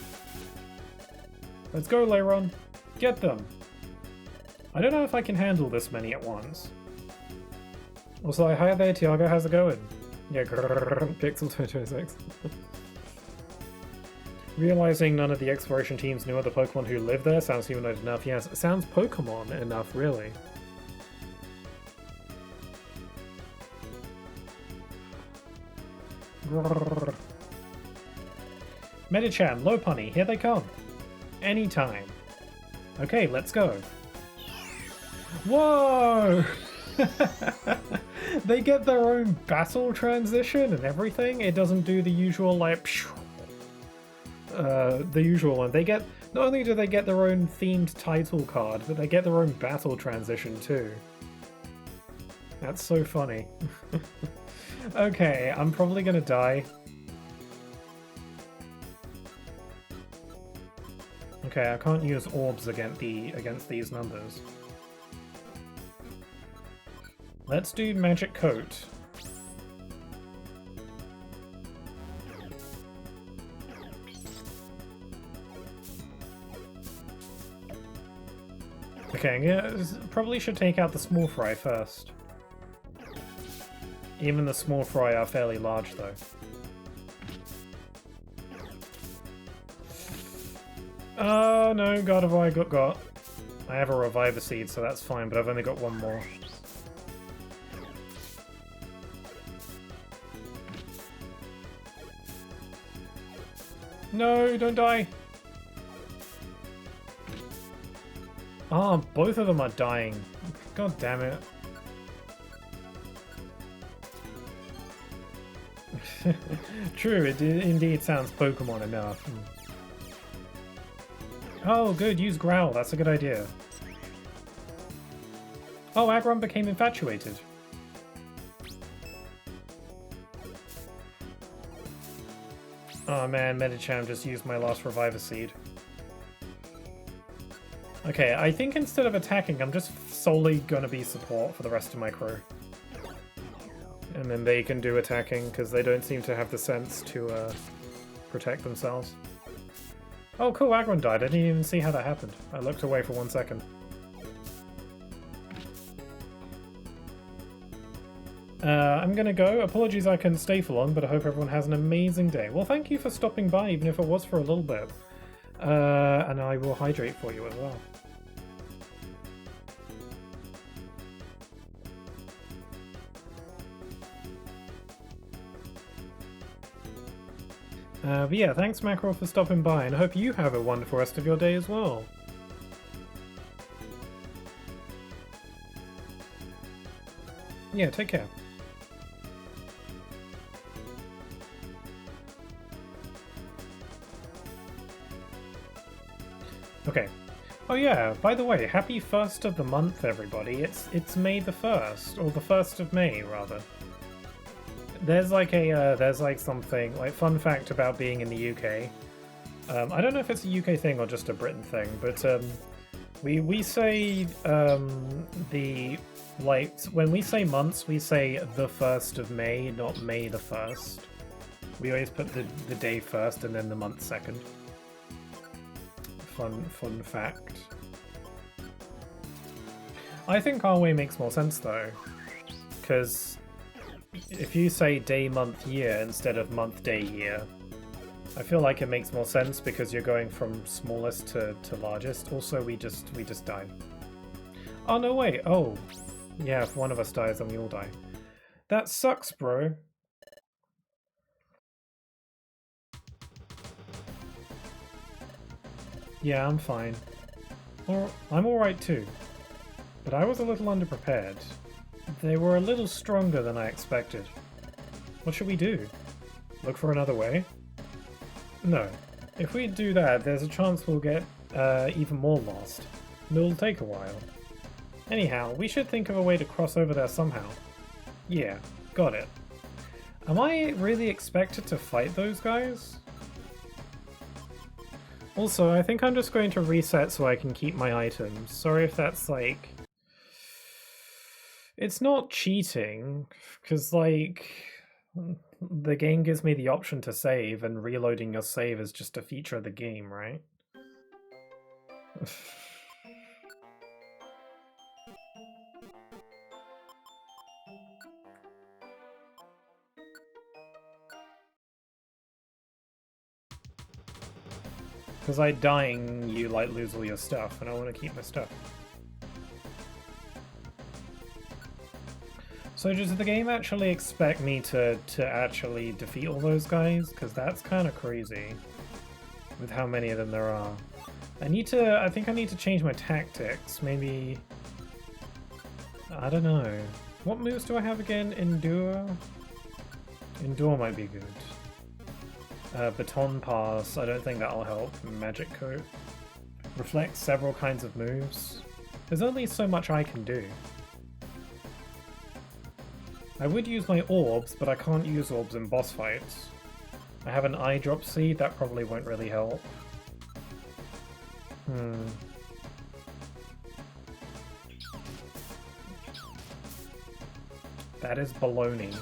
Let's go, Leiron. Get them. I don't know if I can handle this many at once. Also, hi there, Tiago. How's it going? Yeah, Pixel 226. Realizing none of the exploration teams knew other Pokemon who live there sounds humanoid enough. Yes, it sounds Pokemon enough, really. Medicham, Lopunny, here they come. Anytime. Okay, let's go. Whoa! They get their own battle transition and everything. It doesn't do the usual, like, the usual one. They get, not only do they get their own themed title card, but they get their own battle transition too. That's so funny. Okay, I'm probably gonna die. Okay, I can't use orbs against these numbers. Let's do Magic Coat. Okay, yeah, probably should take out the small fry first. Even the small fry are fairly large, though. Oh no, God have I got. I have a Reviver Seed, so that's fine, but I've only got one more. No, don't die! Ah, oh, both of them are dying. God damn it. True, it indeed sounds Pokemon enough. Oh, good, use Growl, that's a good idea. Oh, Aggron became infatuated. Oh man, Medicham just used my last Reviver Seed. Okay, I think instead of attacking, I'm just solely gonna be support for the rest of my crew. And then they can do attacking, because they don't seem to have the sense to protect themselves. Oh cool, Aggron died. I didn't even see how that happened. I looked away for 1 second. I'm gonna go. Apologies I couldn't stay for long, but I hope everyone has an amazing day. Well, thank you for stopping by, even if it was for a little bit. And I will hydrate for you as well. But yeah, thanks Mackerel for stopping by, and I hope you have a wonderful rest of your day as well. Yeah, take care. Okay. Oh yeah, by the way, happy 1st of the month, everybody. It's May the 1st, or the 1st of May, rather. There's like a, there's like something, like fun fact about being in the UK. I don't know if it's a UK thing or just a Britain thing, but we say when we say months, we say the 1st of May, not May the 1st. We always put the day first and then the month second. Fun fact. I think our way makes more sense though, because if you say day, month, year instead of month, day, year, I feel like it makes more sense because you're going from smallest to largest. Also, we just died. Oh no, wait. Oh, yeah. If one of us dies, then we all die. That sucks, bro. Yeah, I'm fine. Or I'm alright too. But I was a little underprepared. They were a little stronger than I expected. What should we do? Look for another way? No. If we do that, there's a chance we'll get even more lost. And it'll take a while. Anyhow, we should think of a way to cross over there somehow. Yeah, got it. Am I really expected to fight those guys? Also, I think I'm just going to reset so I can keep my items. Sorry if that's like... It's not cheating, because like... The game gives me the option to save, and reloading your save is just a feature of the game, right? Because I dying, you like lose all your stuff, and I want to keep my stuff. So does the game actually expect me to actually defeat all those guys? Because that's kind of crazy, with how many of them there are. I think I need to change my tactics, maybe... I don't know. What moves do I have again? Endure? Endure might be good. Baton Pass, I don't think that'll help. Magic Coat. Reflect several kinds of moves. There's only so much I can do. I would use my orbs, but I can't use orbs in boss fights. I have an eye drop seed, that probably won't really help. That is baloney.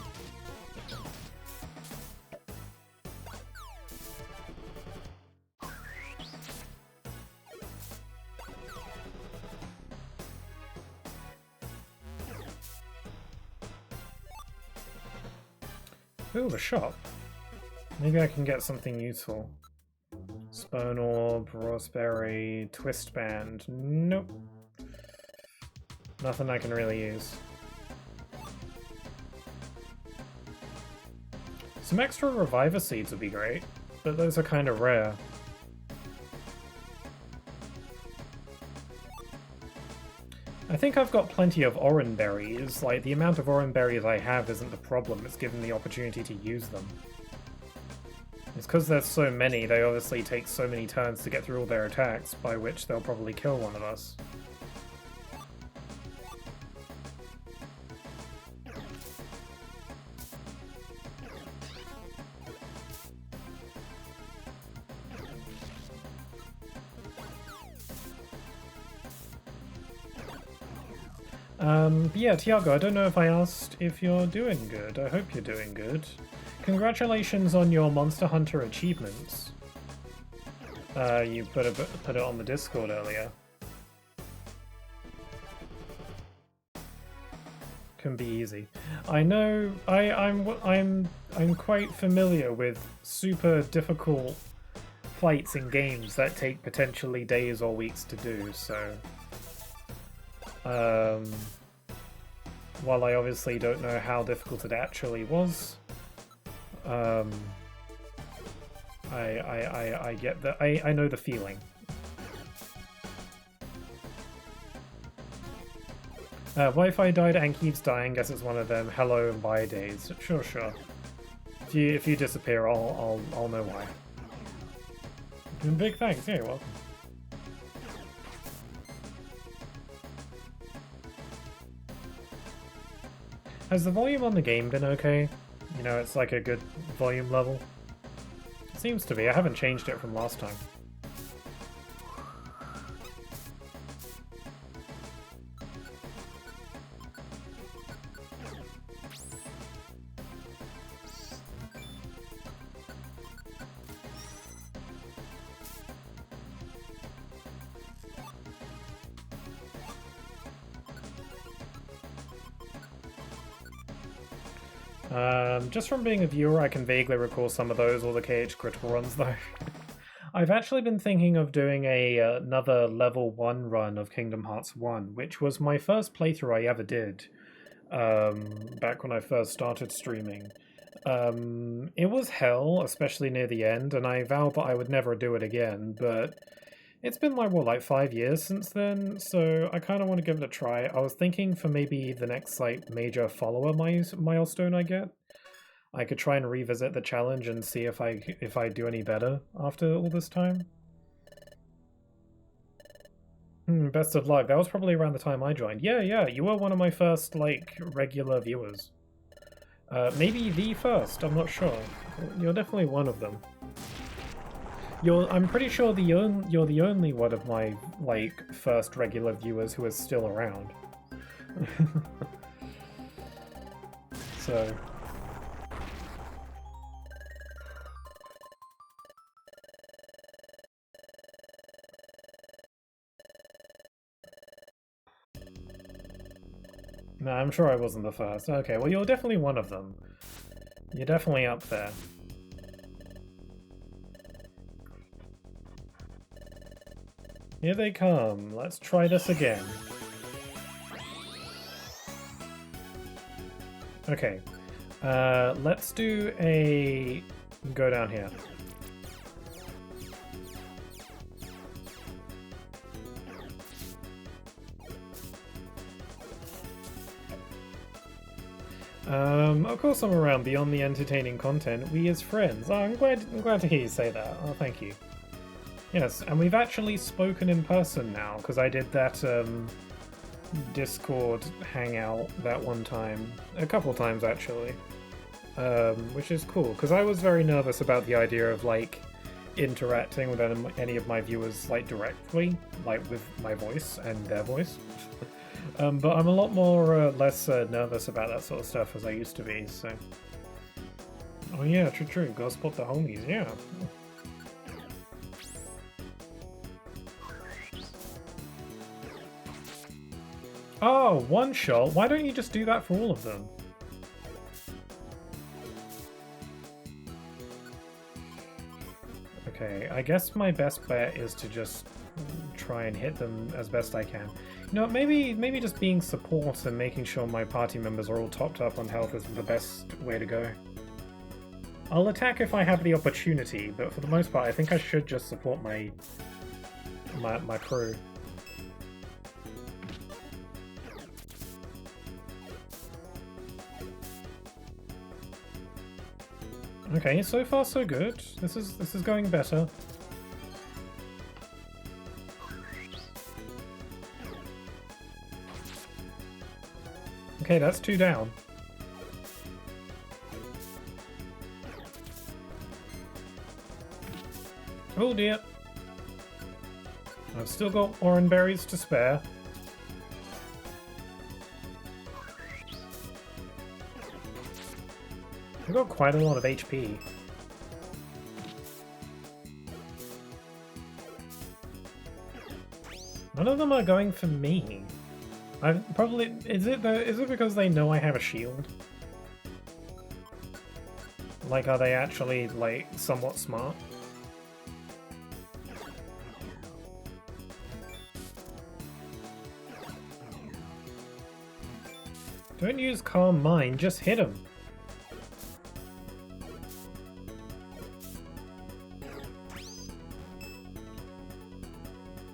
Ooh, a shop. Maybe I can get something useful. Spone Orb, Raspberry, Twist Band. Nope. Nothing I can really use. Some extra Reviver Seeds would be great, but those are kind of rare. I think I've got plenty of Oran Berries. Like, the amount of Oran Berries I have isn't the problem, it's given the opportunity to use them. It's because there's so many, they obviously take so many turns to get through all their attacks, by which they'll probably kill one of us. But yeah, Tiago, I don't know if I asked if you're doing good. I hope you're doing good. Congratulations on your Monster Hunter achievements. You put it on the Discord earlier. Can be easy. I know. I'm quite familiar with super difficult fights in games that take potentially days or weeks to do. So, while I obviously don't know how difficult it actually was, I get that. I know the feeling. Wi-Fi died and keeps dying. Guess it's one of them hello and bye days. Sure. If you disappear, I'll know why. And big thanks. Yeah, you're welcome. Has the volume on the game been okay? You know, it's like a good volume level. It seems to be. I haven't changed it from last time. Just from being a viewer, I can vaguely recall some of those, or the KH critical runs, though. I've actually been thinking of doing another level 1 run of Kingdom Hearts 1, which was my first playthrough I ever did, back when I first started streaming. It was hell, especially near the end, and I vowed that I would never do it again, but it's been like 5 years since then, so I kind of want to give it a try. I was thinking for maybe the next major follower milestone I get, I could try and revisit the challenge and see if I do any better after all this time. Best of luck. That was probably around the time I joined. Yeah, you were one of my first regular viewers. Maybe the first, I'm not sure. You're definitely one of them. I'm pretty sure you're the only one of my, like, first regular viewers who is still around. So... No, I'm sure I wasn't the first. Okay, well, you're definitely one of them. You're definitely up there. Here they come. Let's try this again. Okay. Let's do a... go down here. Of course I'm around beyond the entertaining content. We as friends. Oh, I'm glad to hear you say that. Oh, thank you. Yes, and we've actually spoken in person now, because I did that, Discord hangout that one time. A couple times, actually. Which is cool, because I was very nervous about the idea of, like, interacting with any of my viewers, like, directly, like, with my voice and their voice. But I'm a lot more less nervous about that sort of stuff as I used to be, so... Oh yeah, true, go spot the homies, yeah. Oh, one shot? Why don't you just do that for all of them? Okay, I guess my best bet is to just try and hit them as best I can. You know, maybe just being support and making sure my party members are all topped up on health is the best way to go. I'll attack if I have the opportunity, but for the most part I think I should just support my crew. Okay, so far so good. This is going better. Okay, that's 2 down. Oh dear. I've still got orange berries to spare. I've got quite a lot of HP. None of them are going for me. Is it because they know I have a shield? Like, are they actually, like, somewhat smart? Don't use Calm Mind, just hit him.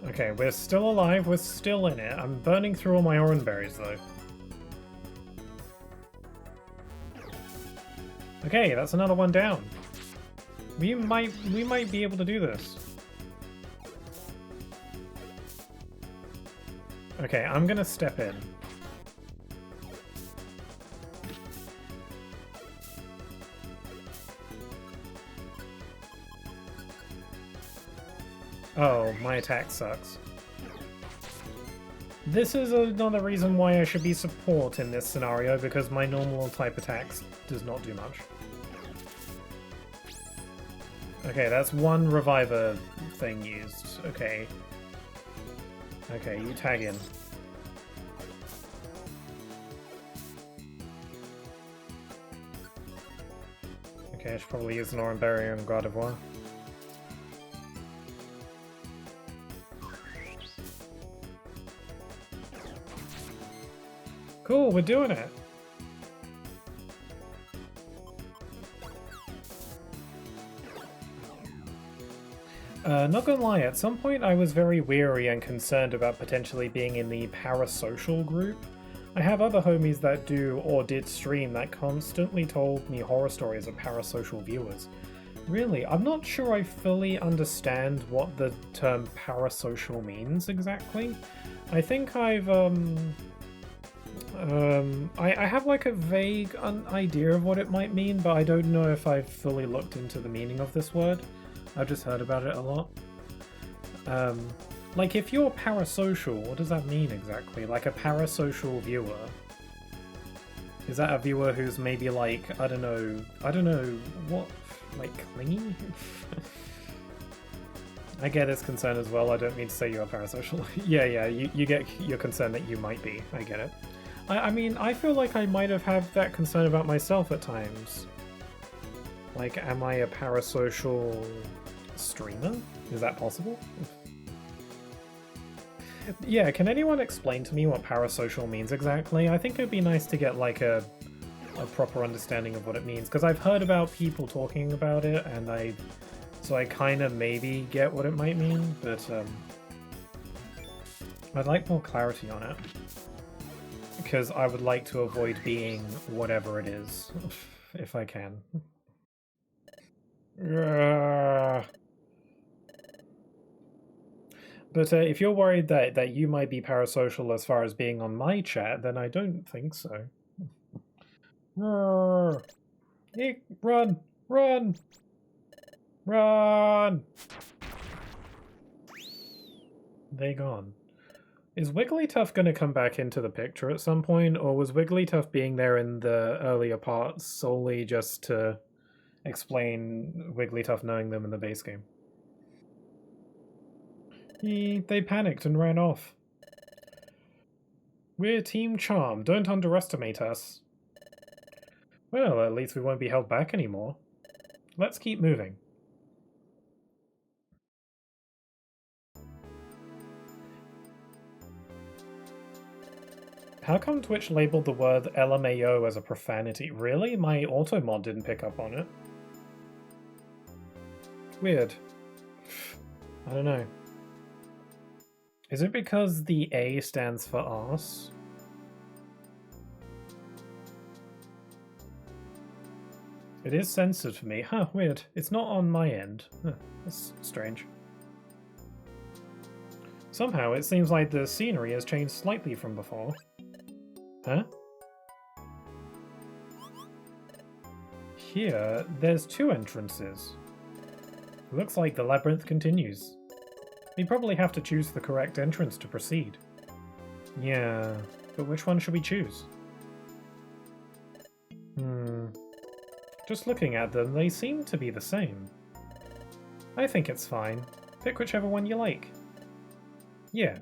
Okay, we're still alive, we're still in it. I'm burning through all my orange berries, though. Okay, that's another one down. We might be able to do this. Okay, I'm gonna step in. Oh, my attack sucks. This is another reason why I should be support in this scenario, because my normal type attacks does not do much. Okay, that's one reviver thing used. Okay. Okay, you tag in. Okay, I should probably use an orange berry on Gardevoir. Cool, we're doing it! Not gonna lie, at some point I was very weary and concerned about potentially being in the parasocial group. I have other homies that do or did stream that constantly told me horror stories of parasocial viewers. Really, I'm not sure I fully understand what the term parasocial means exactly. I think I've I have like a vague idea of what it might mean, but I don't know if I've fully looked into the meaning of this word. I've just heard about it a lot. Like, if you're parasocial, what does that mean exactly? Like, a parasocial viewer. Is that a viewer who's maybe like, I don't know, what, like, clingy? I get his concern as well. I don't mean to say you're parasocial. yeah, you get your concern that you might be. I get it. I mean, I feel like I might have had that concern about myself at times. Like, am I a parasocial streamer? Is that possible? Yeah, can anyone explain to me what parasocial means exactly? I think it'd be nice to get like a proper understanding of what it means, because I've heard about people talking about it, and I kind of maybe get what it might mean, but I'd like more clarity on it, because I would like to avoid being whatever it is, if I can. But if you're worried that you might be parasocial as far as being on my chat, then I don't think so. Run! Run! Run! They gone. Is Wigglytuff going to come back into the picture at some point, or was Wigglytuff being there in the earlier parts solely just to explain Wigglytuff knowing them in the base game? They panicked and ran off. We're Team Charm, don't underestimate us. Well, at least we won't be held back anymore. Let's keep moving. How come Twitch labeled the word LMAO as a profanity? Really? My auto mod didn't pick up on it. Weird. I don't know. Is it because the A stands for arse? It is censored for me. Huh, weird. It's not on my end. Huh, that's strange. Somehow, it seems like the scenery has changed slightly from before. Huh? Here, there's 2 entrances. Looks like the labyrinth continues. We probably have to choose the correct entrance to proceed. Yeah, but which one should we choose? Just looking at them, they seem to be the same. I think it's fine. Pick whichever one you like. Yeah,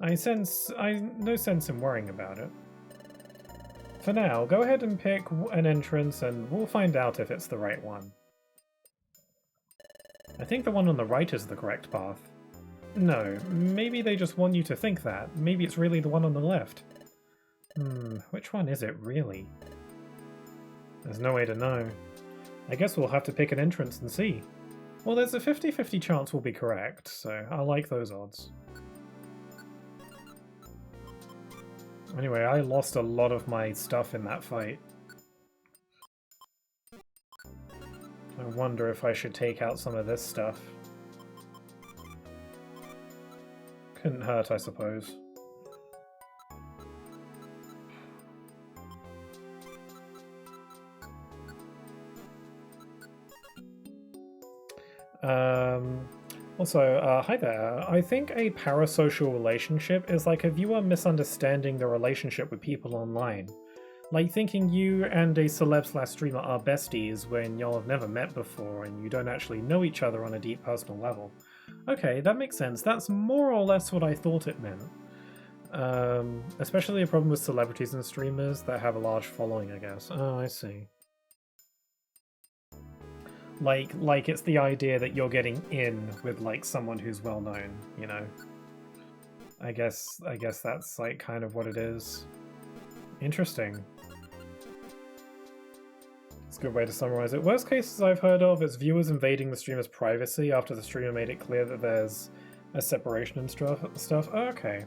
no sense in worrying about it. For now, go ahead and pick an entrance and we'll find out if it's the right one. I think the one on the right is the correct path. No, maybe they just want you to think that. Maybe it's really the one on the left. Which one is it really? There's no way to know. I guess we'll have to pick an entrance and see. Well, there's a 50-50 chance we'll be correct, so I like those odds. Anyway, I lost a lot of my stuff in that fight. I wonder if I should take out some of this stuff. Couldn't hurt, I suppose. Also, hi there. I think a parasocial relationship is like a viewer misunderstanding the relationship with people online. Like thinking you and a celeb/streamer are besties when y'all have never met before and you don't actually know each other on a deep personal level. Okay, that makes sense. That's more or less what I thought it meant. Especially a problem with celebrities and streamers that have a large following, I guess. Oh, I see. Like it's the idea that you're getting in with like someone who's well known, you know. I guess that's like kind of what it is. Interesting. It's a good way to summarize it. Worst cases I've heard of is viewers invading the streamer's privacy after the streamer made it clear that there's a separation and stuff. Oh, okay.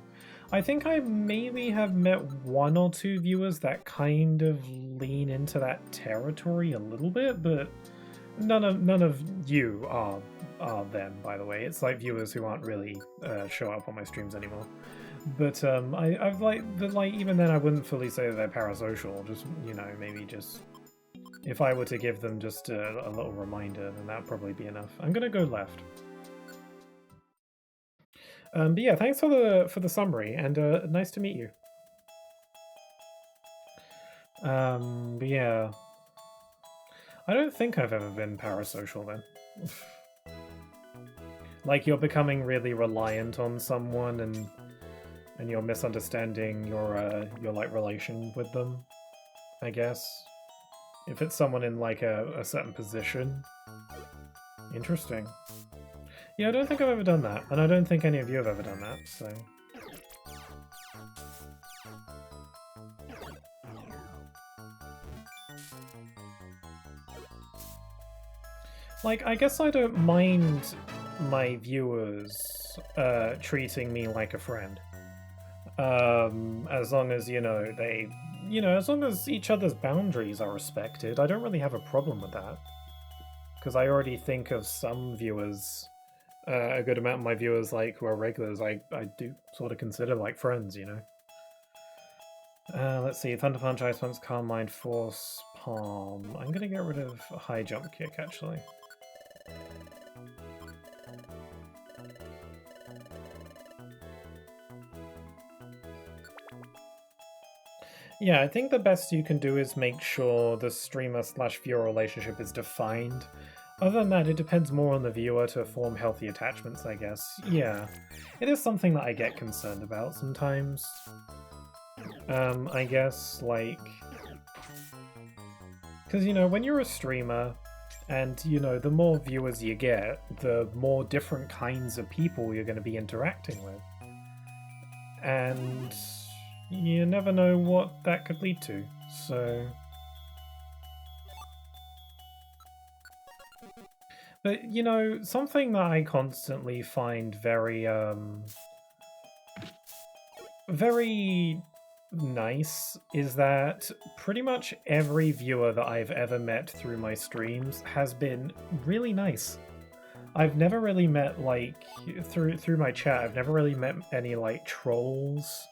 I think I maybe have met 1 or 2 viewers that kind of lean into that territory a little bit, but none of you are them, by the way. It's like viewers who aren't really show up on my streams anymore. But I've like even then I wouldn't fully say that they're parasocial. Just maybe just if I were to give them just a little reminder, then that'd probably be enough. I'm gonna go left. But yeah, thanks for the summary and nice to meet you. But yeah, I don't think I've ever been parasocial then. Like you're becoming really reliant on someone and you're misunderstanding your like relation with them, I guess. If it's someone in like a certain position. Interesting. Yeah, I don't think I've ever done that, and I don't think any of you have ever done that, so... Like, I guess I don't mind my viewers treating me like a friend. As long as, they... as long as each other's boundaries are respected, I don't really have a problem with that. Because I already think of some viewers, a good amount of my viewers, like, who are regulars, I do sort of consider, like, friends, Let's see, Thunder Punch, Ice Punch, Calm Mind, Force, Palm. I'm gonna get rid of High Jump Kick, actually. Yeah, I think the best you can do is make sure the streamer/viewer relationship is defined. Other than that, it depends more on the viewer to form healthy attachments, I guess. Yeah, it is something that I get concerned about sometimes. I guess, like... Because, when you're a streamer, and, the more viewers you get, the more different kinds of people you're going to be interacting with. And you never know what that could lead to, so... But, something that I constantly find very, very nice is that pretty much every viewer that I've ever met through my streams has been really nice. I've never really met, like, through my chat, I've never really met any, like, trolls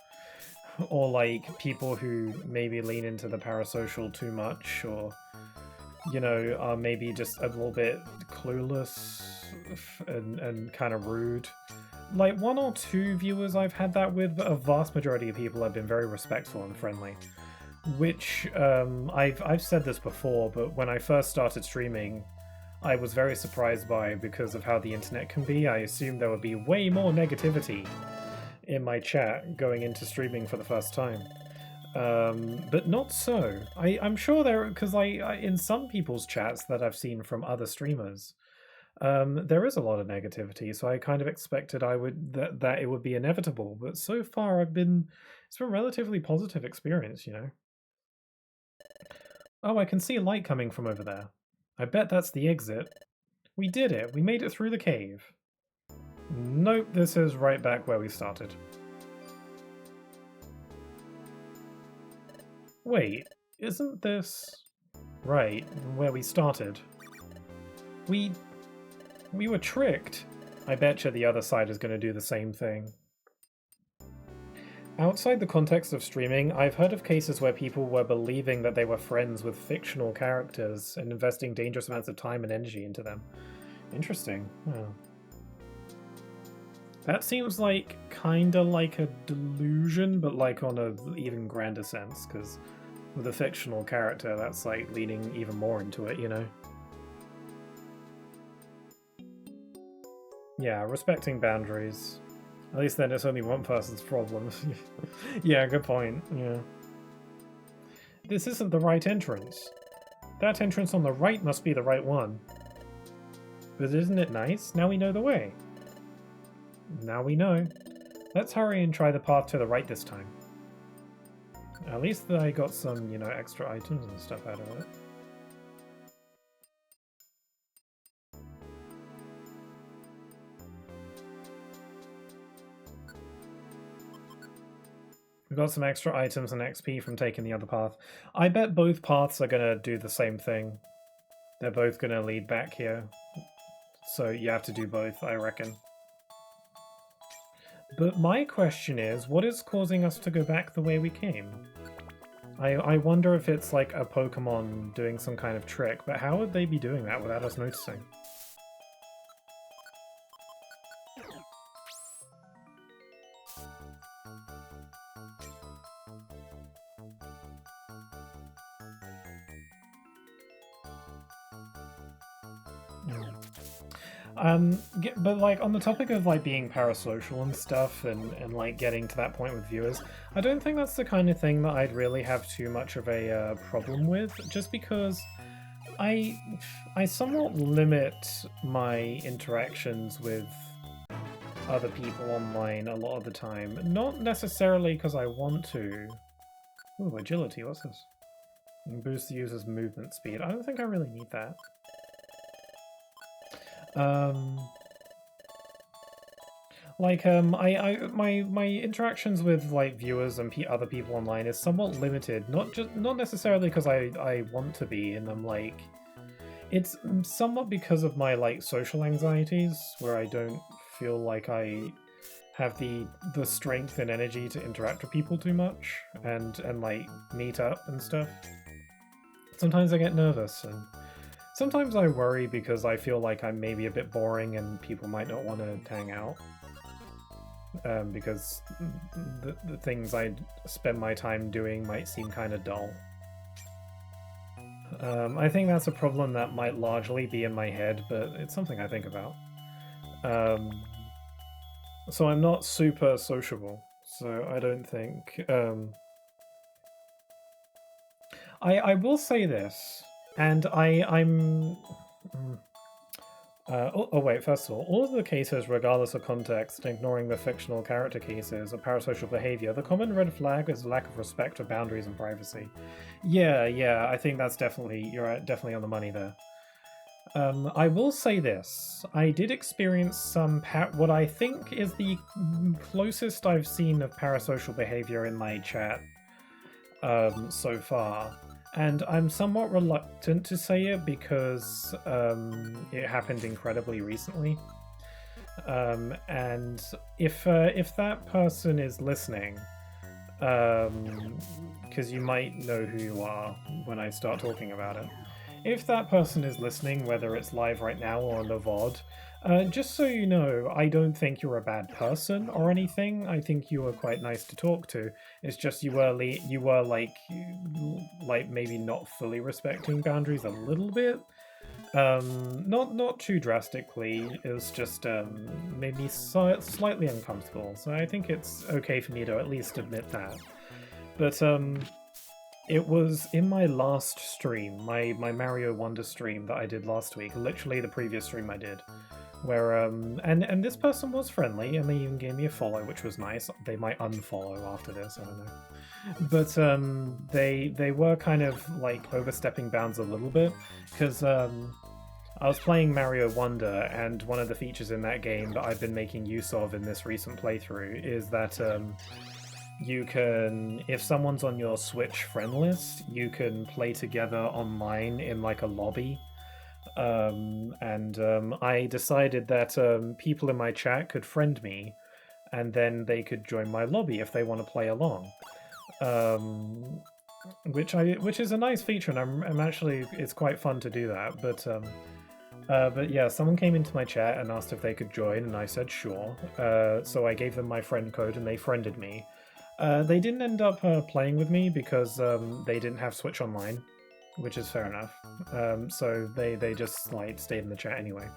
or, like, people who maybe lean into the parasocial too much or, are maybe just a little bit clueless and kind of rude. Like, one or two viewers I've had that with, but a vast majority of people have been very respectful and friendly. Which, I've said this before, but when I first started streaming, I was very surprised by because of how the internet can be. I assumed there would be way more negativity in my chat going into streaming for the first time. But not so. I'm sure there, because in some people's chats that I've seen from other streamers, there is a lot of negativity, so I kind of expected that it would be inevitable, but so far it's been a relatively positive experience, Oh, I can see light coming from over there. I bet that's the exit. We did it! We made it through the cave. Nope, this is right back where we started. Wait, isn't this... right, where we started? We were tricked. I betcha the other side is going to do the same thing. Outside the context of streaming, I've heard of cases where people were believing that they were friends with fictional characters and investing dangerous amounts of time and energy into them. Interesting. Oh. That seems like kinda like a delusion, but like on a even grander sense, because with a fictional character, that's like leaning even more into it, Yeah, respecting boundaries. At least then it's only one person's problem. Yeah, good point, yeah. This isn't the right entrance. That entrance on the right must be the right one. But isn't it nice? Now we know the way. Now we know. Let's hurry and try the path to the right this time. At least I got some, extra items and stuff out of it. We got some extra items and XP from taking the other path. I bet both paths are going to do the same thing. They're both going to lead back here. So you have to do both, I reckon. But my question is, what is causing us to go back the way we came? I wonder if it's like a Pokemon doing some kind of trick, but how would they be doing that without us noticing? But like on the topic of like being parasocial and stuff and like getting to that point with viewers, I don't think that's the kind of thing that I'd really have too much of a problem with, just because I somewhat limit my interactions with other people online a lot of the time. Not necessarily because I want to. Ooh, agility, what's this? Boost the user's movement speed. I don't think I really need that. My interactions with like viewers and other people online is somewhat limited. Not necessarily because I want to be in them. Like, it's somewhat because of my like social anxieties, where I don't feel like I have the strength and energy to interact with people too much and like meet up and stuff. Sometimes I get nervous, and sometimes I worry because I feel like I'm maybe a bit boring and people might not want to hang out. Because the things I spend my time doing might seem kind of dull. I think that's a problem that might largely be in my head, but it's something I think about. So I'm not super sociable, so I don't think... I will say this, and I'm... wait, first of all of the cases, regardless of context, ignoring the fictional character cases of parasocial behavior, the common red flag is lack of respect for boundaries and privacy. Yeah, I think that's definitely, you're definitely on the money there. I will say this, I did experience some what I think is the closest I've seen of parasocial behavior in my chat so far. And I'm somewhat reluctant to say it because it happened incredibly recently. And if that person is listening, because you might know who you are when I start talking about it. If that person is listening, whether it's live right now or on the VOD, just so you know, I don't think you're a bad person or anything. I think you were quite nice to talk to. It's just you were like maybe not fully respecting boundaries a little bit. Not too drastically. It was just made me slightly uncomfortable. So I think it's okay for me to at least admit that. But it was in my last stream, my Mario Wonder stream that I did last week, literally the previous stream I did, where and this person was friendly and they even gave me a follow, which was nice. They might unfollow after this, I don't know. But they were kind of like overstepping bounds a little bit, because I was playing Mario Wonder, and one of the features in that game that I've been making use of in this recent playthrough is that you can, if someone's on your Switch friend list, you can play together online in like a lobby. I decided that people in my chat could friend me, and then they could join my lobby if they want to play along. Which is a nice feature, and I'm actually, it's quite fun to do that. But yeah, someone came into my chat and asked if they could join, and I said sure. So I gave them my friend code, and they friended me. They didn't end up playing with me because they didn't have Switch Online, which is fair enough. So they just like stayed in the chat anyway.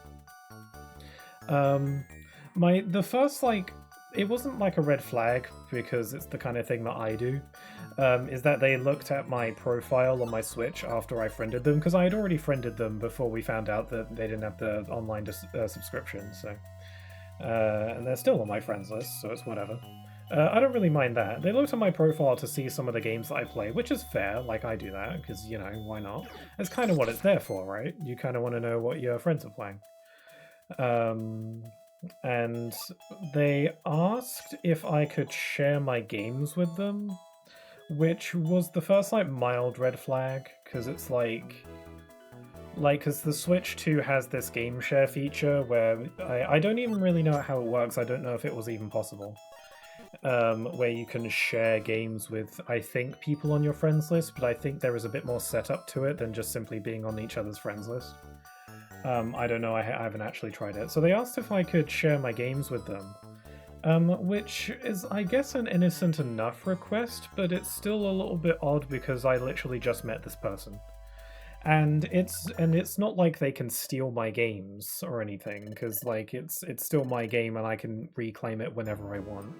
The first, like, it wasn't like a red flag because it's the kind of thing that I do. Is that they looked at my profile on my Switch after I friended them, because I had already friended them before we found out that they didn't have the online subscription. So, and they're still on my friends list, so it's whatever. I don't really mind that. They looked at my profile to see some of the games that I play, which is fair, like I do that, because, you know, why not? It's kind of what it's there for, right? You kind of want to know what your friends are playing. And they asked if I could share my games with them, which was the first, like, mild red flag, because it's like... Like, because the Switch 2 has this game share feature where I don't even really know how it works. I don't know if it was even possible. Where you can share games with, I think, people on your friends list, but I think there is a bit more setup to it than just simply being on each other's friends list. I don't know, I haven't actually tried it. So they asked if I could share my games with them, which is, I guess, an innocent enough request, but it's still a little bit odd because I literally just met this person. And it's not like they can steal my games or anything, because like it's still my game and I can reclaim it whenever I want.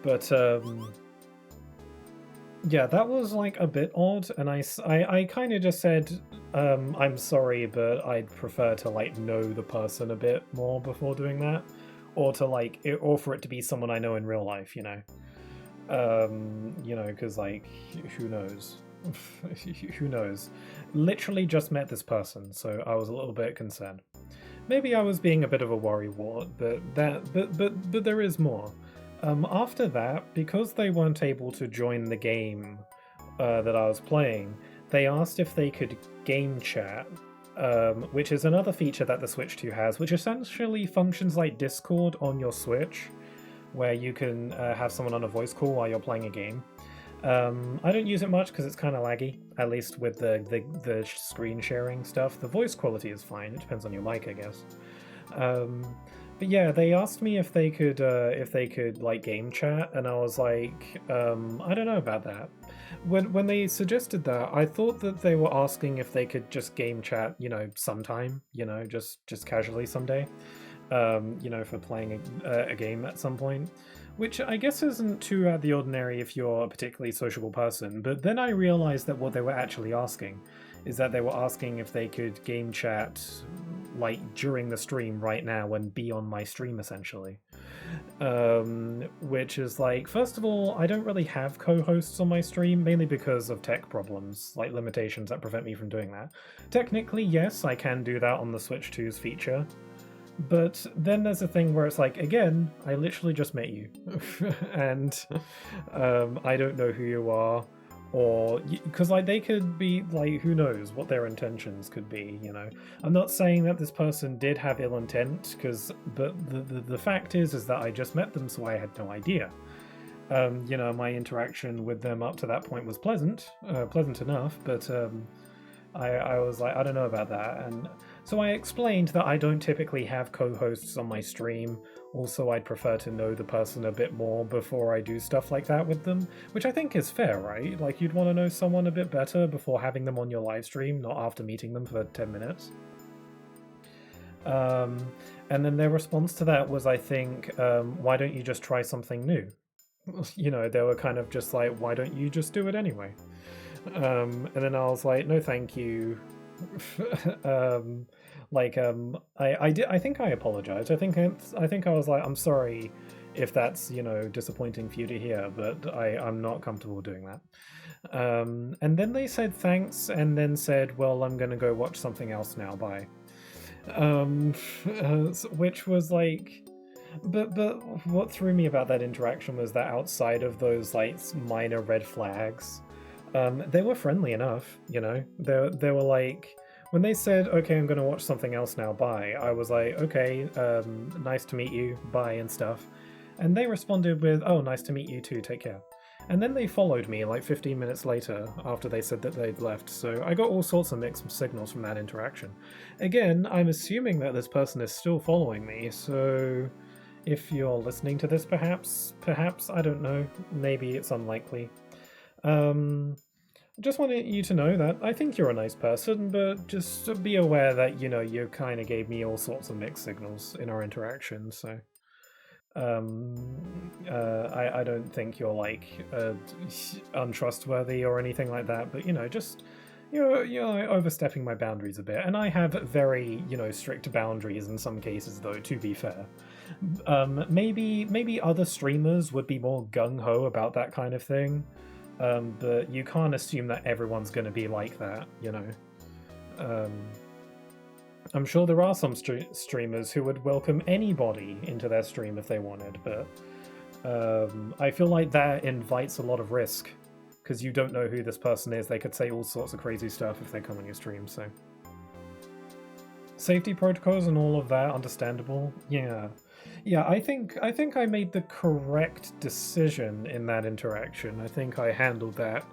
But yeah, that was like a bit odd, and I kind of just said, I'm sorry, but I'd prefer to like know the person a bit more before doing that, or to like, or for it to be someone I know in real life, you know, because like, who knows, who knows? Literally just met this person, so I was a little bit concerned. Maybe I was being a bit of a worrywart, but there is more. After that, because they weren't able to join the game that I was playing, they asked if they could game chat, which is another feature that the Switch 2 has, which essentially functions like Discord on your Switch, where you can have someone on a voice call while you're playing a game. I don't use it much because it's kind of laggy, at least with the screen sharing stuff. The voice quality is fine, it depends on your mic, I guess. But yeah, they asked me if they could like game chat, and I was like, I don't know about that. When they suggested that, I thought that they were asking if they could just game chat, you know, sometime, you know, just casually someday, you know, for playing a game at some point. Which I guess isn't too out of the ordinary if you're a particularly sociable person, but then I realized that what they were actually asking is that they were asking if they could game chat like during the stream right now and be on my stream essentially. Which is like, first of all, I don't really have co-hosts on my stream, mainly because of tech problems, like limitations that prevent me from doing that. Technically, yes, I can do that on the Switch 2's feature. But then there's a thing where it's like, again, I literally just met you, and I don't know who you are, or because like they could be like, who knows what their intentions could be, you know. I'm not saying that this person did have ill intent, but the fact is that I just met them, so I had no idea. You know, my interaction with them up to that point was pleasant enough, but I was like, I don't know about that, and so I explained that I don't typically have co-hosts on my stream. Also, I'd prefer to know the person a bit more before I do stuff like that with them, which I think is fair, right? Like, you'd want to know someone a bit better before having them on your live stream, not after meeting them for 10 minutes. And then their response to that was, I think, why don't you just try something new? You know, they were kind of just like, why don't you just do it anyway? And then I was like, no, thank you. I think I apologized. I think I was like, I'm sorry if that's, you know, disappointing for you to hear, but I'm not comfortable doing that. And then they said thanks, and then said, well, I'm gonna go watch something else now, bye. Which was like, but what threw me about that interaction was that outside of those like minor red flags, they were friendly enough, you know. They were like, when they said, okay, I'm going to watch something else now, bye, I was like, okay, nice to meet you, bye, and stuff. And they responded with, oh, nice to meet you too, take care. And then they followed me like 15 minutes later after they said that they'd left, so I got all sorts of mixed signals from that interaction. Again, I'm assuming that this person is still following me, so if you're listening to this perhaps, I don't know, maybe it's unlikely. Just wanted you to know that I think you're a nice person, but just be aware that, you know, you kind of gave me all sorts of mixed signals in our interaction, so I don't think you're like untrustworthy or anything like that, but you know, just you're overstepping my boundaries a bit, and I have very, you know, strict boundaries in some cases, though, to be fair. Maybe other streamers would be more gung-ho about that kind of thing. But you can't assume that everyone's going to be like that, you know. I'm sure there are some streamers who would welcome anybody into their stream if they wanted, but I feel like that invites a lot of risk, because you don't know who this person is. They could say all sorts of crazy stuff if they come on your stream, so. Safety protocols and all of that, understandable. Yeah. Yeah, I think I made the correct decision in that interaction. I think I handled that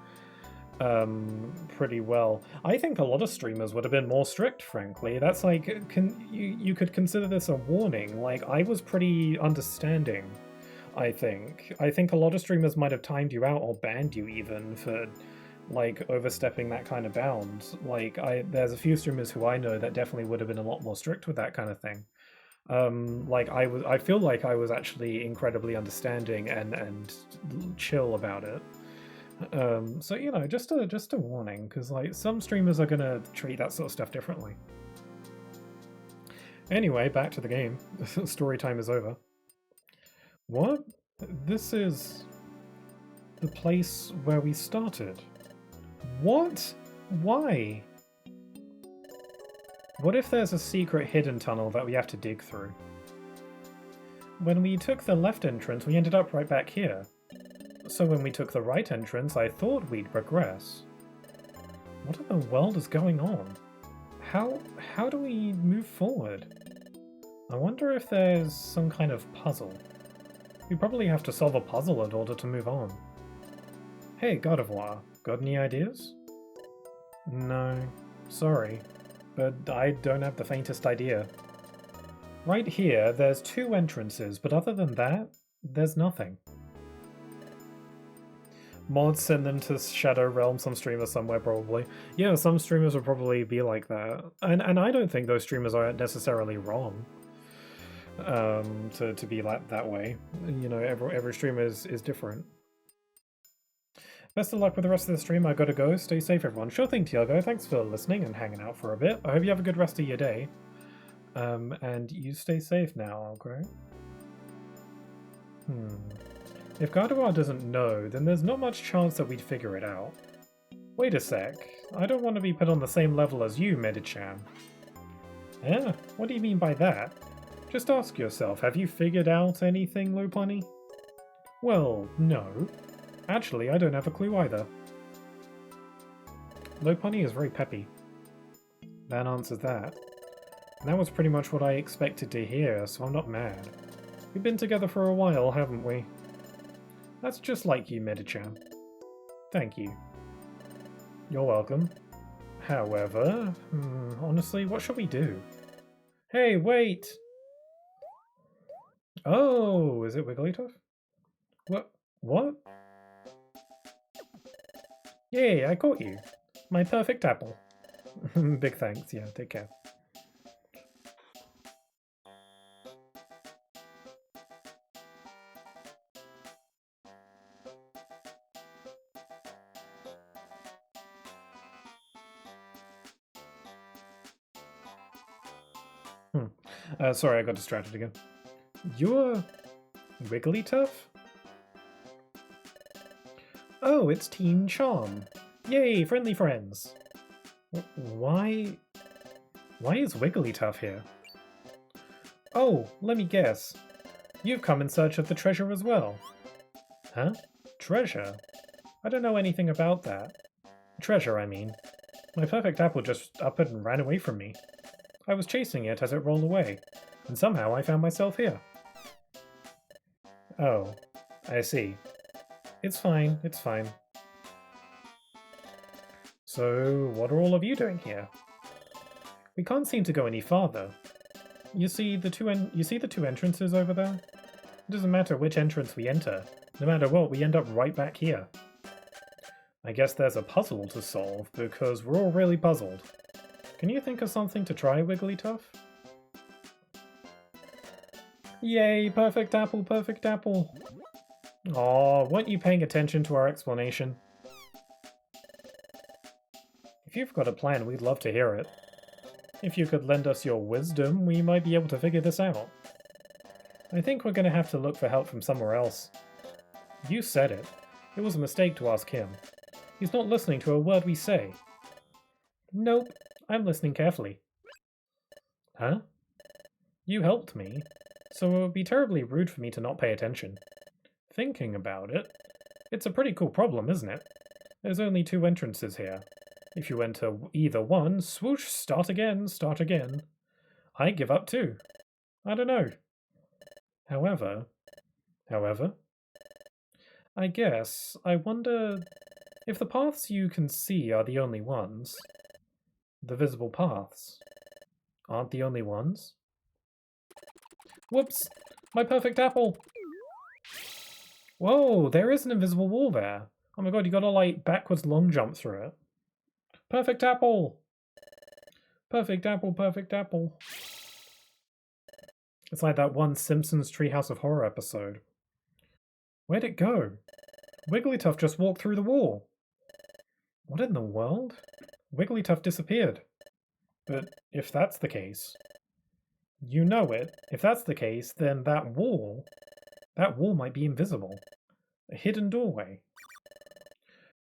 pretty well. I think a lot of streamers would have been more strict, frankly. That's like, you could consider this a warning. Like, I was pretty understanding, I think. I think a lot of streamers might have timed you out or banned you even for like overstepping that kind of bound. Like, there's a few streamers who I know that definitely would have been a lot more strict with that kind of thing. Like I feel like I was actually incredibly understanding and chill about it. So you know, just a warning, because like some streamers are gonna treat that sort of stuff differently. Anyway, back to the game. Story time is over. What? This is the place where we started. What? Why? What if there's a secret hidden tunnel that we have to dig through? When we took the left entrance, we ended up right back here. So when we took the right entrance, I thought we'd progress. What in the world is going on? How do we move forward? I wonder if there's some kind of puzzle. We probably have to solve a puzzle in order to move on. Hey, God of War, got any ideas? No, sorry, but I don't have the faintest idea. Right here, there's 2 entrances, but other than that, there's nothing. Mods send them to Shadow Realm, some streamer somewhere probably. Yeah, some streamers will probably be like that. And I don't think those streamers are necessarily wrong. To be like that way. You know, every streamer is different. Best of luck with the rest of the stream. I gotta go. Stay safe, everyone. Sure thing, Tiago. Thanks for listening and hanging out for a bit. I hope you have a good rest of your day. And you stay safe now, okay? If Gardevoir doesn't know, then there's not much chance that we'd figure it out. Wait a sec. I don't want to be put on the same level as you, Medicham. Eh? What do you mean by that? Just ask yourself, have you figured out anything, Lopunny? Well, no. Actually, I don't have a clue either. Lopunny is very peppy. That answers that. And that was pretty much what I expected to hear, so I'm not mad. We've been together for a while, haven't we? That's just like you, Medicham. Thank you. You're welcome. However, honestly, what should we do? Hey, wait! Oh, is it Wigglytuff? What? Yay, I caught you. My perfect apple. Big thanks, yeah, take care. Sorry, I got distracted again. You're Wigglytuff? Oh, it's Team Charm. Yay, friendly friends. Why is Wigglytuff here? Oh, let me guess. You've come in search of the treasure as well. Huh? Treasure? I don't know anything about that. Treasure, I mean. My perfect apple just up and ran away from me. I was chasing it as it rolled away, and somehow I found myself here. Oh, I see. It's fine, it's fine. So, what are all of you doing here? We can't seem to go any farther. You see the two entrances over there? It doesn't matter which entrance we enter. No matter what, we end up right back here. I guess there's a puzzle to solve, because we're all really puzzled. Can you think of something to try, Wigglytuff? Yay, perfect apple, perfect apple. Aw, weren't you paying attention to our explanation? If you've got a plan, we'd love to hear it. If you could lend us your wisdom, we might be able to figure this out. I think we're going to have to look for help from somewhere else. You said it. It was a mistake to ask him. He's not listening to a word we say. Nope, I'm listening carefully. Huh? You helped me, so it would be terribly rude for me to not pay attention. Thinking about it, it's a pretty cool problem, isn't it? There's only 2 entrances here. If you enter either one, swoosh, start again, start again. I give up too. I don't know. However, I guess, I wonder if the paths you can see are the only ones. The visible paths aren't the only ones. Whoops! My perfect apple! Whoa, there is an invisible wall there. Oh my god, you gotta like backwards long jump through it. Perfect apple! Perfect apple, perfect apple. It's like that one Simpsons Treehouse of Horror episode. Where'd it go? Wigglytuff just walked through the wall. What in the world? Wigglytuff disappeared. But if that's the case, you know it. If that's the case, then that wall might be invisible. A hidden doorway.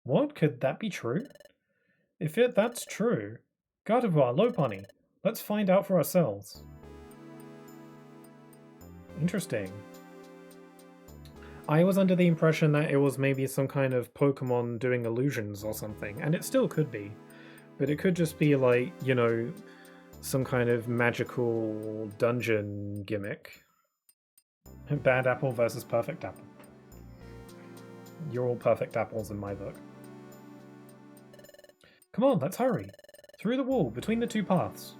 What? Could that be true? If that's true, Gardevoir, Lopunny, let's find out for ourselves. Interesting. I was under the impression that it was maybe some kind of Pokemon doing illusions or something, and it still could be. But it could just be like, you know, some kind of magical dungeon gimmick. Bad apple versus perfect apple. You're all perfect apples in my book. Come on, let's hurry. Through the wall, between the 2 paths.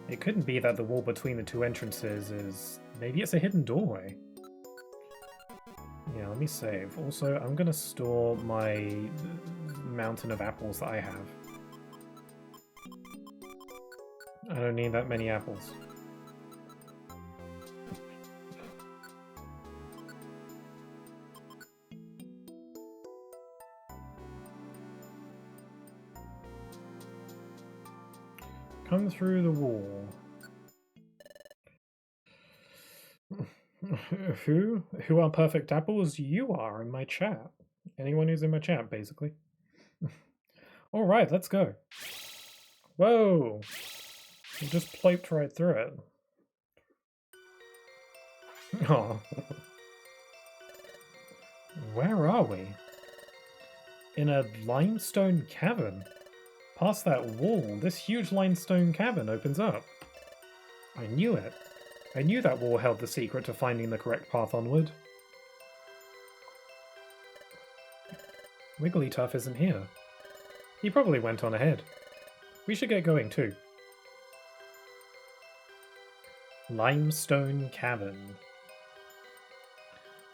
It couldn't be that the wall between the 2 entrances is... Maybe it's a hidden doorway. Yeah, let me save. Also, I'm gonna store my mountain of apples that I have. I don't need that many apples. Come through the wall. Who are perfect apples? You are in my chat. Anyone who's in my chat, basically. Alright, let's go. Whoa! You just ploped right through it. Oh. Where are we? In a limestone cavern. Past that wall, this huge limestone cavern opens up. I knew it. I knew that wall held the secret to finding the correct path onward. Wigglytuff isn't here. He probably went on ahead. We should get going too. Limestone Cavern.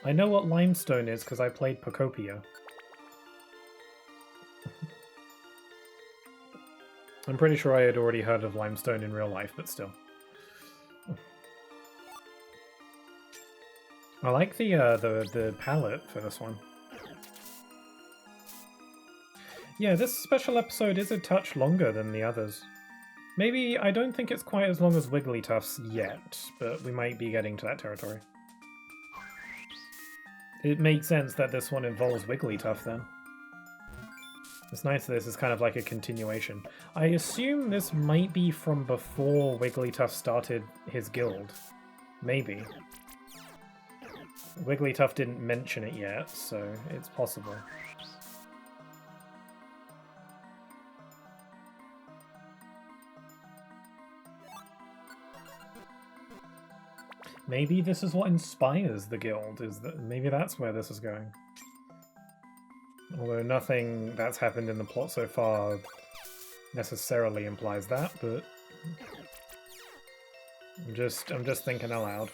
I know what limestone is because I played Pokopia. I'm pretty sure I had already heard of limestone in real life, but still. I like the palette for this one. Yeah, this special episode is a touch longer than the others. Maybe, I don't think it's quite as long as Wigglytuff's yet, but we might be getting to that territory. It makes sense that this one involves Wigglytuff then. It's nice that this is kind of like a continuation. I assume this might be from before Wigglytuff started his guild. Maybe. Wigglytuff didn't mention it yet, so it's possible. Maybe this is what inspires the guild, is that maybe that's where this is going. Although nothing that's happened in the plot so far necessarily implies that, but I'm just thinking aloud.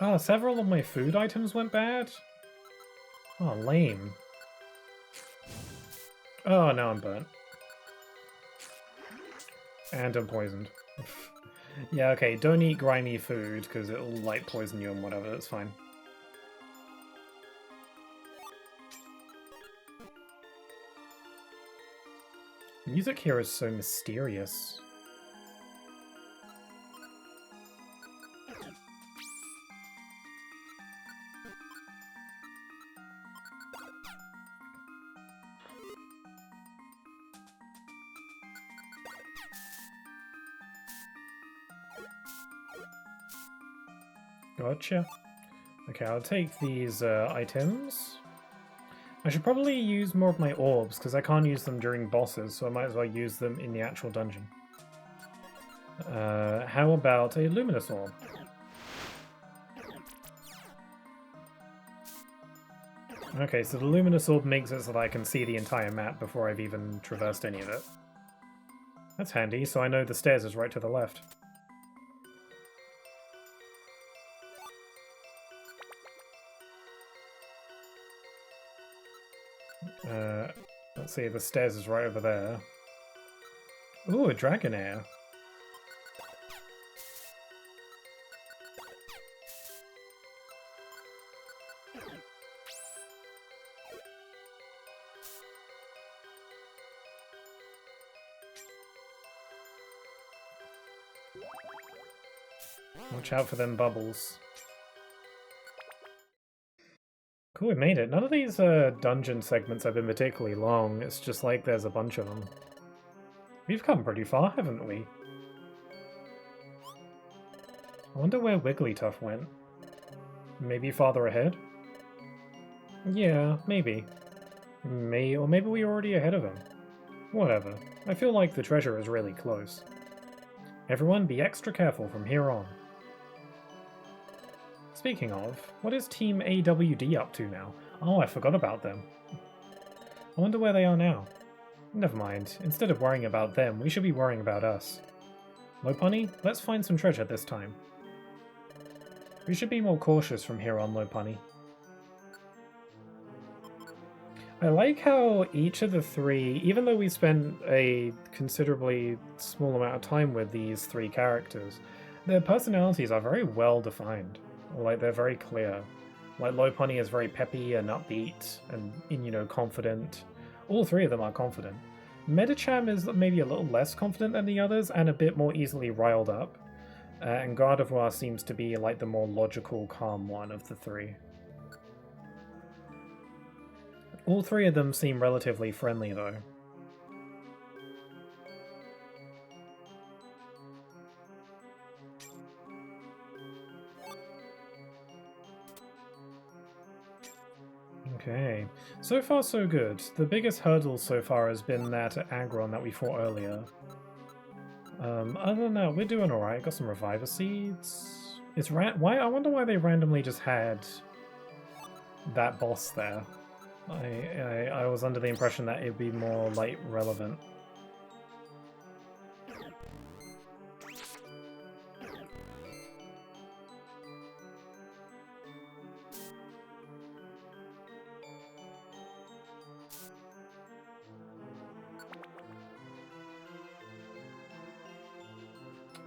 Oh, several of my food items went bad? Oh, lame. Oh, now I'm burnt. And I'm poisoned. Yeah, okay, don't eat grimy food, because it'll, like, poison you and whatever, it's fine. Music here is so mysterious. Gotcha. Okay, I'll take these items. I should probably use more of my orbs, because I can't use them during bosses, so I might as well use them in the actual dungeon. How about a luminous orb? Okay, so the luminous orb makes it so that I can see the entire map before I've even traversed any of it. That's handy, so I know the stairs is right to the left. Let's see, the stairs is right over there. Ooh, a Dragonair. Watch out for them bubbles. Cool, we made it. None of these dungeon segments have been particularly long. It's just like there's a bunch of them. We've come pretty far, haven't we? I wonder where Wigglytuff went. Maybe farther ahead? Yeah, maybe. Or maybe we're already ahead of him. Whatever. I feel like the treasure is really close. Everyone be extra careful from here on. Speaking of, what is Team AWD up to now? Oh, I forgot about them. I wonder where they are now. Never mind. Instead of worrying about them, we should be worrying about us. Lopunny, let's find some treasure this time. We should be more cautious from here on, Lopunny. I like how each of the three, even though we spent a considerably small amount of time with these three characters, their personalities are very well defined. Like, they're very clear. Like, Lopunny is very peppy and upbeat and, you know, confident. All three of them are confident. Medicham is maybe a little less confident than the others and a bit more easily riled up. And Gardevoir seems to be, like, the more logical, calm one of the three. All three of them seem relatively friendly, though. Okay, so far so good. The biggest hurdle so far has been that Aggron that we fought earlier. Other than that, we're doing alright. Got some Reviver Seeds. I wonder why they randomly just had that boss there. I was under the impression that it'd be more, like, relevant.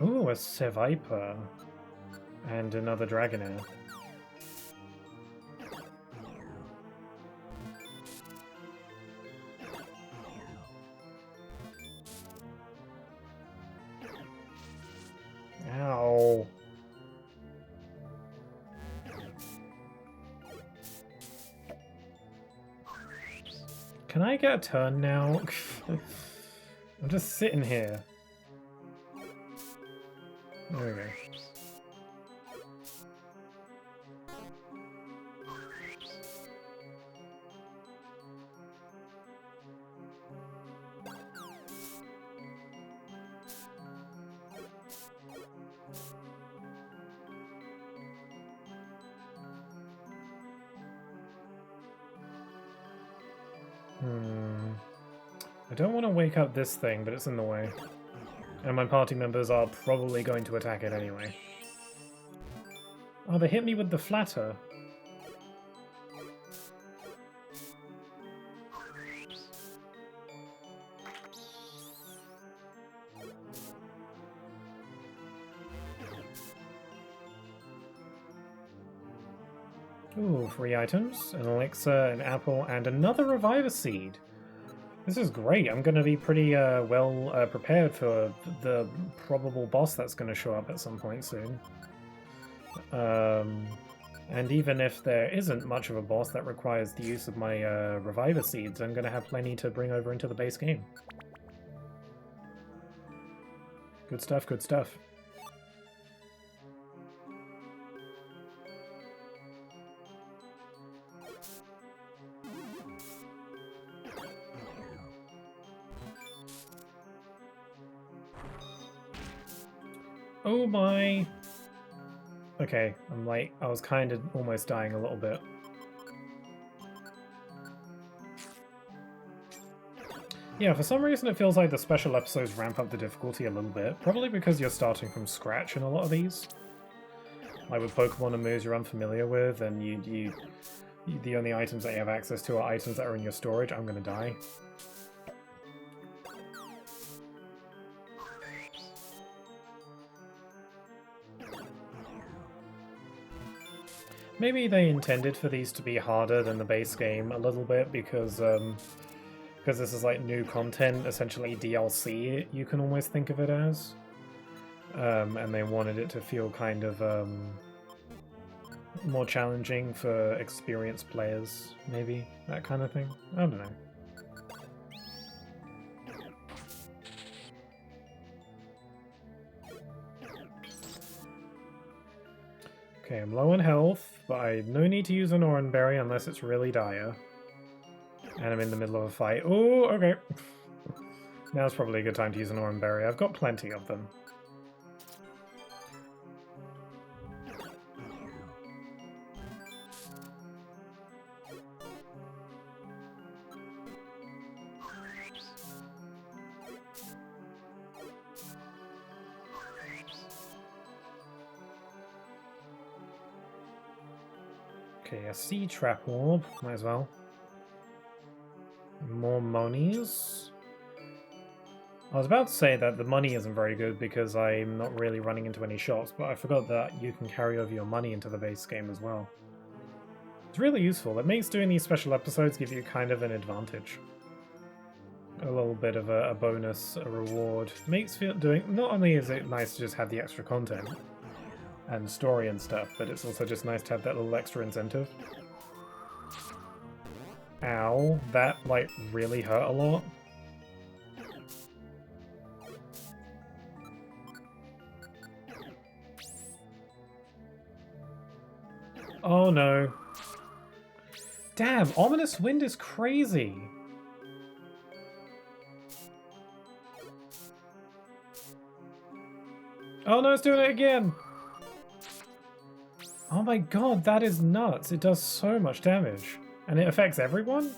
Ooh, a Seviper. And another Dragonair. Ow. Can I get a turn now? I'm just sitting here. There we go. I don't want to wake up this thing, but it's in the way. And my party members are probably going to attack it anyway. Oh, they hit me with the flatter. Ooh, 3 items, an elixir, an apple, and another reviver seed. This is great. I'm going to be pretty well prepared for the probable boss that's going to show up at some point soon. And even if there isn't much of a boss that requires the use of my reviver seeds, I'm going to have plenty to bring over into the base game. Good stuff, good stuff. Oh my! Okay, I'm like, I was kind of almost dying a little bit. Yeah, for some reason it feels like the special episodes ramp up the difficulty a little bit. Probably because you're starting from scratch in a lot of these. Like with Pokemon and moves you're unfamiliar with, and the only items that you have access to are items that are in your storage. I'm gonna die. Maybe they intended for these to be harder than the base game a little bit because this is like new content, essentially DLC, you can almost think of it as. And they wanted it to feel kind of more challenging for experienced players, maybe, that kind of thing. I don't know. Okay, I'm low on health, but I no need to use an Oran Berry unless it's really dire. And I'm in the middle of a fight. Oh, okay. Now's probably a good time to use an Oran Berry. I've got plenty of them. Okay, a Sea Trap Orb. Might as well. More monies. I was about to say that the money isn't very good because I'm not really running into any shops, but I forgot that you can carry over your money into the base game as well. It's really useful. It makes doing these special episodes give you kind of an advantage. A little bit of a bonus, a reward. Makes doing. Not only is it nice to just have the extra content and story and stuff, but it's also just nice to have that little extra incentive. Ow, that like really hurt a lot. Oh no. Damn, Ominous Wind is crazy. Oh no, it's doing it again. Oh my god, that is nuts. It does so much damage. And it affects everyone?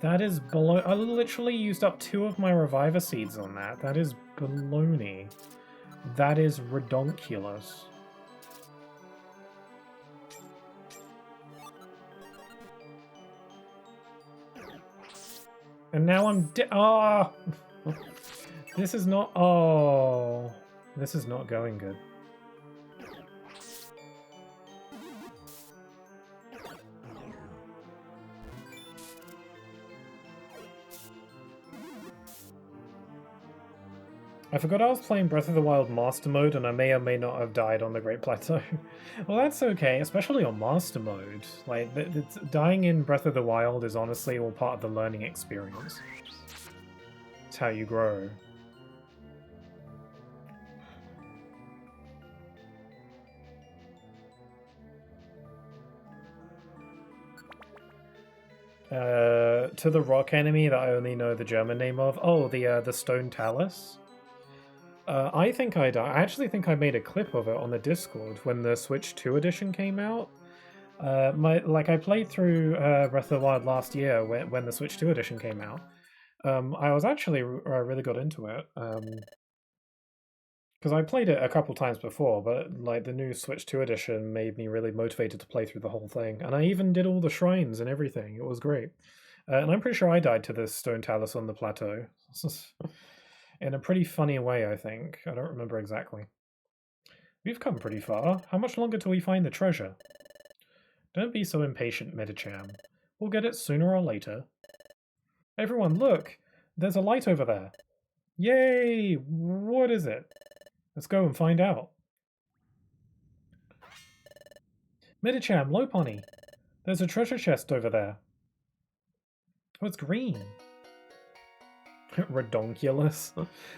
That is below. I literally used up 2 of my Reviver Seeds on that. That is baloney. That is redonkulous. And now I'm oh! This is not. Oh. This is not going good. I forgot I was playing Breath of the Wild Master Mode and I may or may not have died on the Great Plateau. Well, that's okay, especially on Master Mode. Like, dying in Breath of the Wild is honestly all part of the learning experience. It's how you grow. To the rock enemy that I only know the German name of. Oh, the Stone Talus. I think I actually think I made a clip of it on the Discord when the Switch 2 edition came out. I played through Breath of the Wild last year when the Switch 2 edition came out. I was actually really got into it because I played it a couple times before, but like the new Switch 2 edition made me really motivated to play through the whole thing, and I even did all the shrines and everything. It was great, and I'm pretty sure I died to this Stone Talus on the plateau. In a pretty funny way, I think. I don't remember exactly. We've come pretty far. How much longer till we find the treasure? Don't be so impatient, Medicham. We'll get it sooner or later. Everyone, look! There's a light over there. Yay! What is it? Let's go and find out. Medicham, Lopunny! There's a treasure chest over there. Oh, it's green. Redonkulous.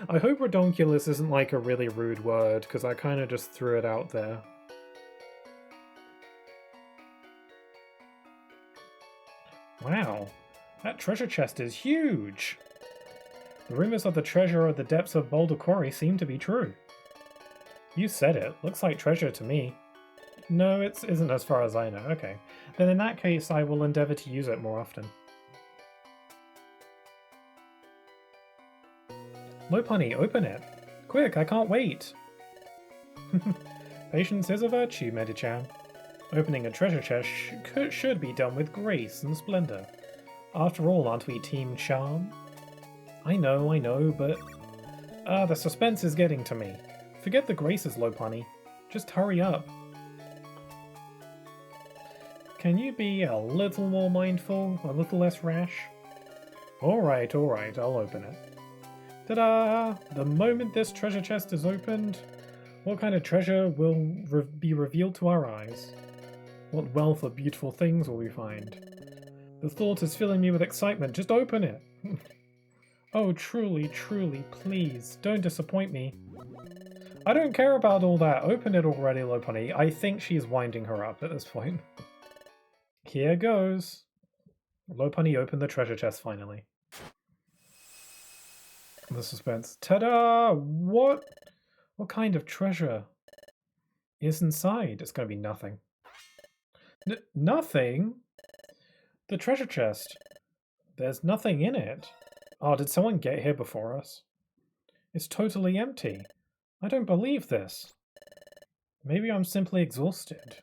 I hope redonkulous isn't like a really rude word, because I kind of just threw it out there. Wow, that treasure chest is huge! The rumors of the treasure of the depths of Boulder Quarry seem to be true. You said it. Looks like treasure to me. No, it isn't as far as I know. Okay. Then in that case, I will endeavor to use it more often. Lopunny, open it. Quick, I can't wait. Patience is a virtue, Medicham. Opening a treasure chest should be done with grace and splendor. After all, aren't we Team Charm? I know, but... the suspense is getting to me. Forget the graces, Lopunny. Just hurry up. Can you be a little more mindful, a little less rash? Alright, I'll open it. Ta-da! The moment this treasure chest is opened, what kind of treasure will be revealed to our eyes? What wealth of beautiful things will we find? The thought is filling me with excitement. Just open it! Oh, truly, please, don't disappoint me. I don't care about all that. Open it already, Lopunny. I think she's winding her up at this point. Here goes. Lopunny opened the treasure chest finally. The suspense. Ta-da! What kind of treasure is inside? It's going to be nothing. Nothing? The treasure chest. There's nothing in it. Oh, did someone get here before us? It's totally empty. I don't believe this. Maybe I'm simply exhausted.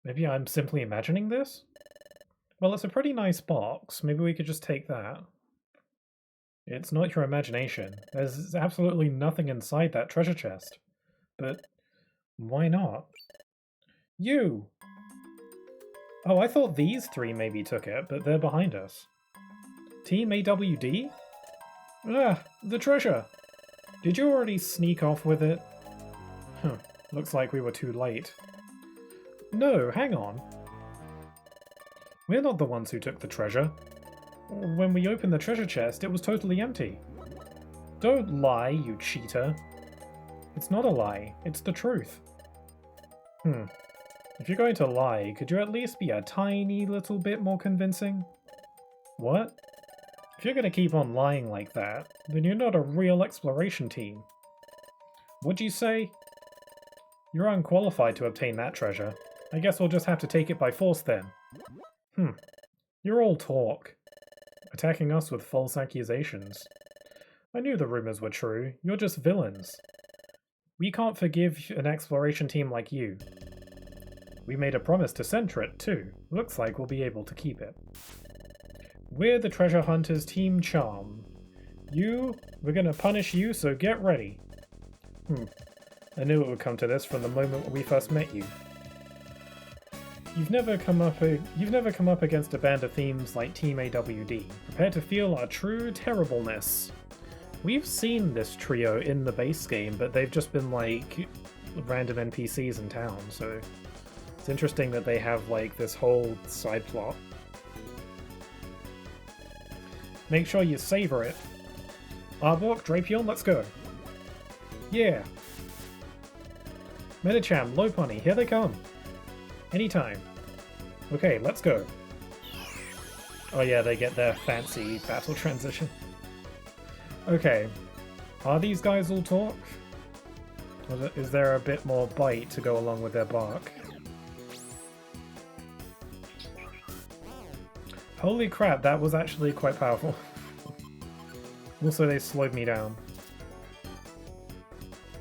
Maybe I'm simply imagining this? Well, it's a pretty nice box. Maybe we could just take that. It's not your imagination. There's absolutely nothing inside that treasure chest. But why not? You! Oh, I thought these three maybe took it, but they're behind us. Team AWD? Ah, the treasure! Did you already sneak off with it? Huh, looks like we were too late. No, hang on. We're not the ones who took the treasure. When we opened the treasure chest, it was totally empty. Don't lie, you cheater. It's not a lie, it's the truth. If you're going to lie, could you at least be a tiny little bit more convincing? What? If you're going to keep on lying like that, then you're not a real exploration team. What'd you say? You're unqualified to obtain that treasure. I guess we'll just have to take it by force then. You're all talk. Attacking us with false accusations. I knew the rumors were true. You're just villains. We can't forgive an exploration team like you. We made a promise to center it, too. Looks like we'll be able to keep it. We're the Treasure Hunters Team Charm. We're gonna punish you, so get ready. I knew it would come to this from the moment when we first met you. You've never come up against a band of themes like Team AWD. Prepare to feel our true terribleness. We've seen this trio in the base game, but they've just been like random NPCs in town, so it's interesting that they have like this whole side plot. Make sure you savor it. Arbok, Drapion, let's go. Yeah. Medicham, Lopunny, here they come. Anytime. Okay, let's go. Oh yeah, they get their fancy battle transition. Okay. Are these guys all talk? Or is there a bit more bite to go along with their bark? Holy crap, that was actually quite powerful. Also, they slowed me down.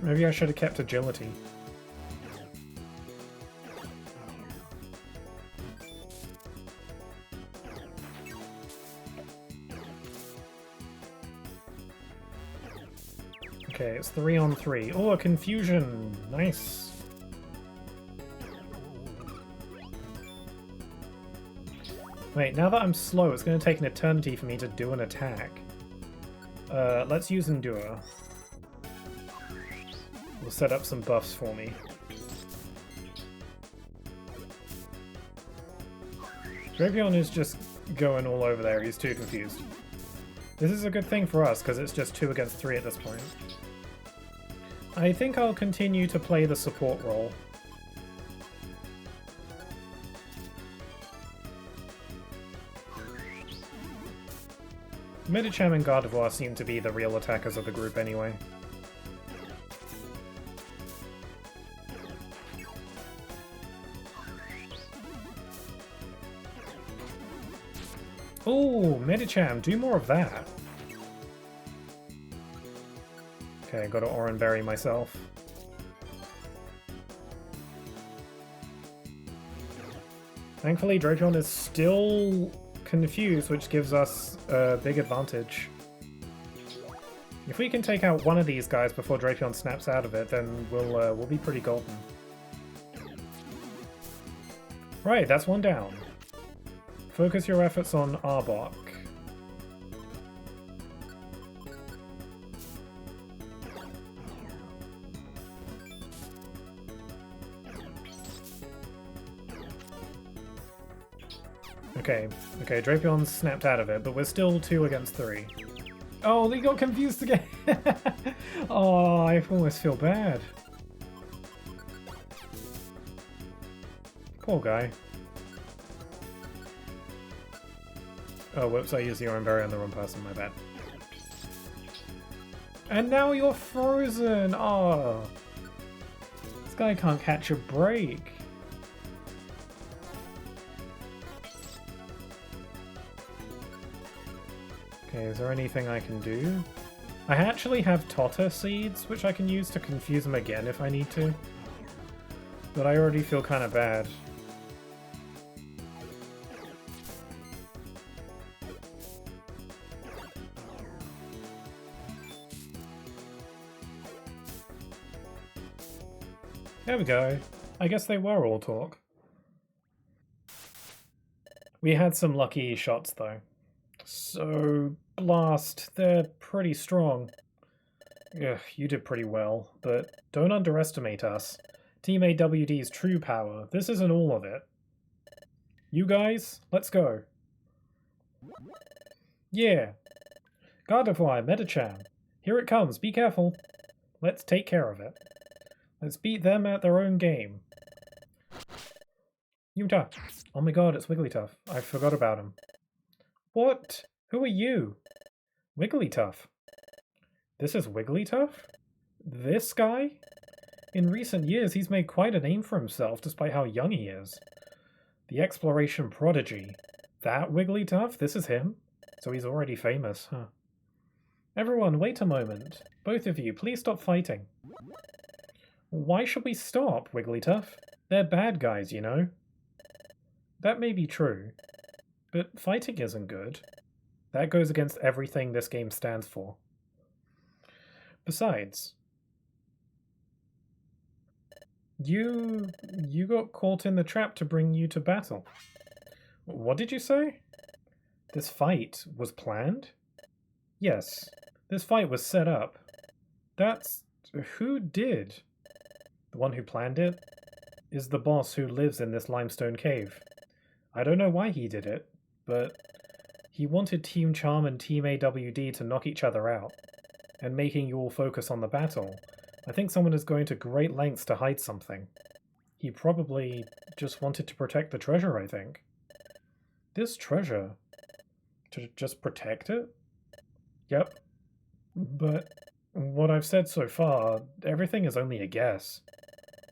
Maybe I should have kept agility. Okay, it's 3-on-3. Oh, a confusion! Nice! Wait, now that I'm slow, it's going to take an eternity for me to do an attack. Let's use Endure. We'll set up some buffs for me. Drapion is just going all over there, he's too confused. This is a good thing for us, because it's just 2 against 3 at this point. I think I'll continue to play the support role. Medicham and Gardevoir seem to be the real attackers of the group anyway. Oh, Medicham, do more of that. Okay, got to Oran Berry myself. Thankfully, Drapion is still confused, which gives us a big advantage. If we can take out one of these guys before Drapion snaps out of it, then we'll be pretty golden. Right, that's one down. Focus your efforts on Arbok. Okay, Drapion's snapped out of it, but we're still 2 against 3. Oh, they got confused again! Oh, I almost feel bad. Poor guy. Oh, whoops, I used the Oran Berry on the wrong person, my bad. And now you're frozen! Oh! This guy can't catch a break. Okay, is there anything I can do? I actually have Totter Seeds, which I can use to confuse him again if I need to. But I already feel kind of bad. There we go. I guess they were all talk. We had some lucky shots though. So, Blast, they're pretty strong. Ugh, you did pretty well, but don't underestimate us. Team AWD's true power. This isn't all of it. You guys, let's go. Yeah. Gardevoir, Medicham. Here it comes, be careful. Let's take care of it. Let's beat them at their own game. Utah. Oh my god, it's Wigglytuff. I forgot about him. What? Who are you? Wigglytuff. This is Wigglytuff? This guy? In recent years, he's made quite a name for himself despite how young he is. The exploration prodigy. That Wigglytuff? This is him? So he's already famous, huh? Everyone, wait a moment. Both of you, please stop fighting. Why should we stop, Wigglytuff? They're bad guys, you know. That may be true, but fighting isn't good. That goes against everything this game stands for. Besides, you got caught in the trap to bring you to battle. What did you say? This fight was planned? Yes, this fight was set up. That's... who did? The one who planned it is the boss who lives in this limestone cave. I don't know why he did it, but he wanted Team Charm and Team AWD to knock each other out, and making you all focus on the battle. I think someone is going to great lengths to hide something. He probably just wanted to protect the treasure, I think. This treasure? To just protect it? Yep. But what I've said so far, everything is only a guess.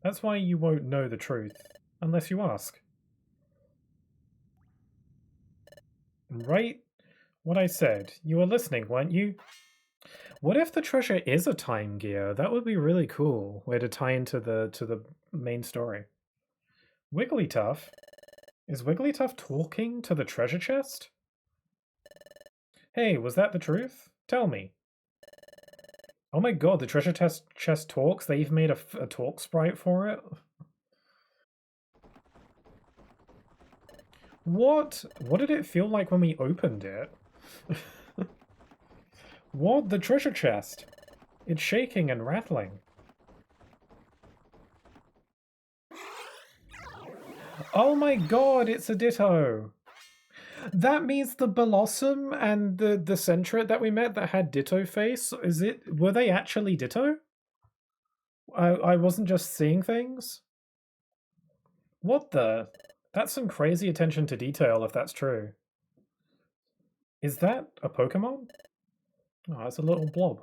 That's why you won't know the truth, unless you ask. Right? What I said. You were listening, weren't you? What if the treasure is a time gear? That would be really cool. Way to tie into the main story. Wigglytuff? Is Wigglytuff talking to the treasure chest? Hey, was that the truth? Tell me. Oh my god, the treasure chest talks? They even made a talk sprite for it? What? What did it feel like when we opened it? What? The treasure chest? It's shaking and rattling. Oh my god, it's a Ditto! That means the Blossom and the Centret that we met that had Ditto face, were they actually Ditto? I wasn't just seeing things? What the? That's some crazy attention to detail if that's true. Is that a Pokemon? Oh, it's a little blob.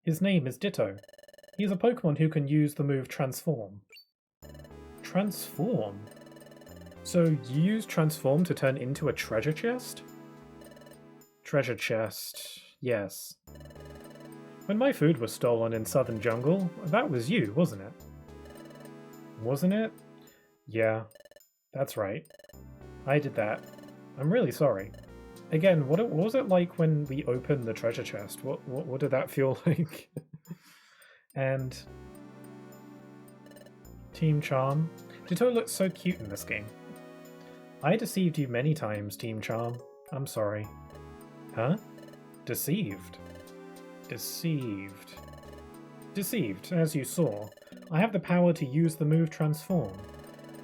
His name is Ditto. He's a Pokemon who can use the move Transform. Transform? So you use Transform to turn into a treasure chest? Treasure chest, yes. When my food was stolen in Southern Jungle, that was you, wasn't it? Wasn't it? Yeah, that's right. I did that. I'm really sorry. Again, what was it like when we opened the treasure chest? What did that feel like? And Team Charm. Ditto looks so cute in this game. I deceived you many times, Team Charm. I'm sorry. Huh? Deceived. Deceived. Deceived, as you saw. I have the power to use the move Transform.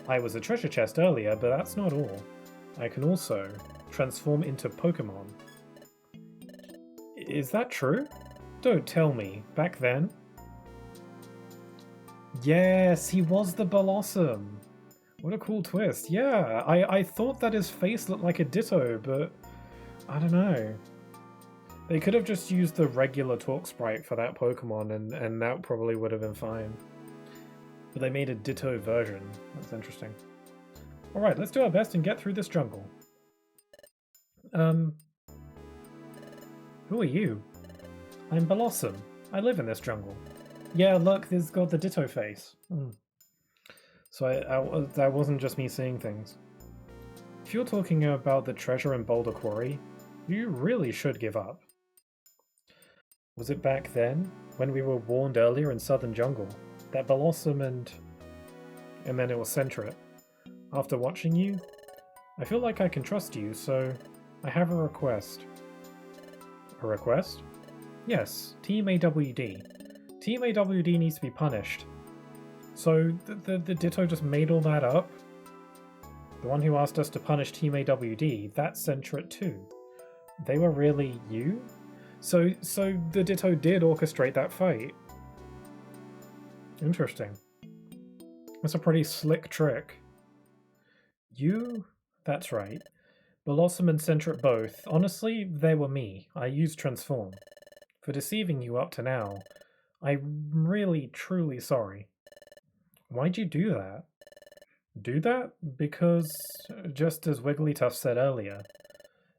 I was a treasure chest earlier, but that's not all. I can also transform into Pokémon. Is that true? Don't tell me. Back then? Yes, he was the Blossom. What a cool twist. Yeah, I thought that his face looked like a Ditto, but I don't know. They could have just used the regular Talk Sprite for that Pokemon and that probably would have been fine. But they made a Ditto version. That's interesting. Alright, let's do our best and get through this jungle. Who are you? I'm Blossom. I live in this jungle. Yeah, look, this has got the Ditto face. So that wasn't just me seeing things. If you're talking about the treasure in Boulder Quarry, you really should give up. Was it back then, when we were warned earlier in Southern Jungle, that Blossom and then it will center it. After watching you, I feel like I can trust you, so I have a request. A request? Yes, Team AWD. Team AWD needs to be punished. So the Ditto just made all that up? The one who asked us to punish Team AWD, that's Centret too. They were really you? So the Ditto did orchestrate that fight. Interesting. That's a pretty slick trick. You? That's right. Blossom and Centret both. Honestly, they were me. I used Transform. For deceiving you up to now, I'm really, truly sorry. Why'd you do that? Do that? Because, just as Wigglytuff said earlier,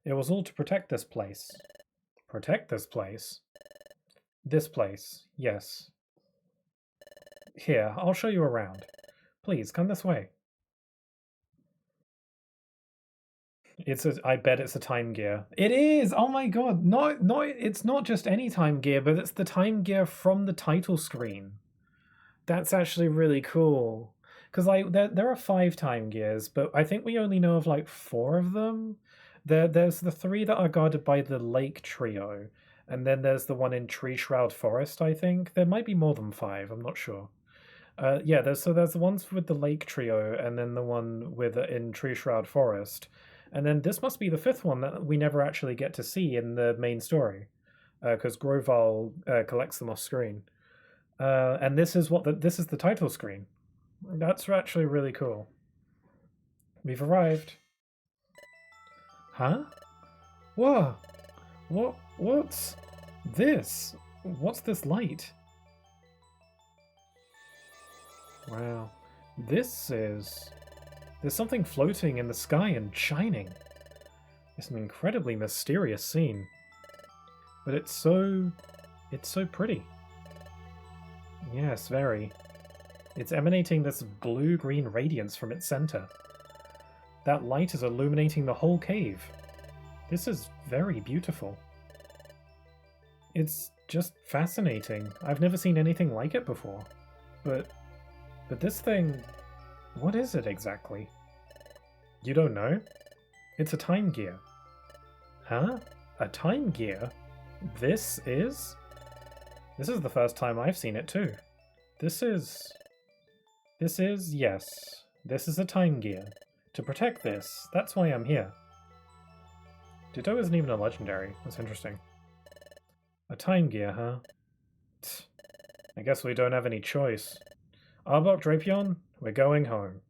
it was all to protect this place. Protect this place? This place, yes. Here, I'll show you around. Please, come this way. I bet it's a time gear. It is! Oh my god! No, it's not just any time gear, but it's the time gear from the title screen. That's actually really cool. Because like there are 5 time gears, but I think we only know of like 4 of them. There's the 3 that are guarded by the Lake Trio, and then there's the one in Tree Shroud Forest, I think. There might be more than 5, I'm not sure. Yeah, there's the ones with the Lake Trio, and then the one with in Tree Shroud Forest. And then this must be the 5th one that we never actually get to see in the main story, because Groval collects them off screen. And this is this is the title screen. That's actually really cool. We've arrived. Huh? Whoa! What's this? What's this light? Wow. There's something floating in the sky and shining. It's an incredibly mysterious scene. But it's so pretty. Yes, very. It's emanating this blue-green radiance from its center. That light is illuminating the whole cave. This is very beautiful. It's just fascinating. I've never seen anything like it before. But this thing... what is it exactly? You don't know? It's a time gear. Huh? A time gear? This is the first time I've seen it too. This is, yes. This is a time gear. To protect this, that's why I'm here. Ditto isn't even a legendary. That's interesting. A time gear, huh? Tch, I guess we don't have any choice. Arbok Drapion, we're going home.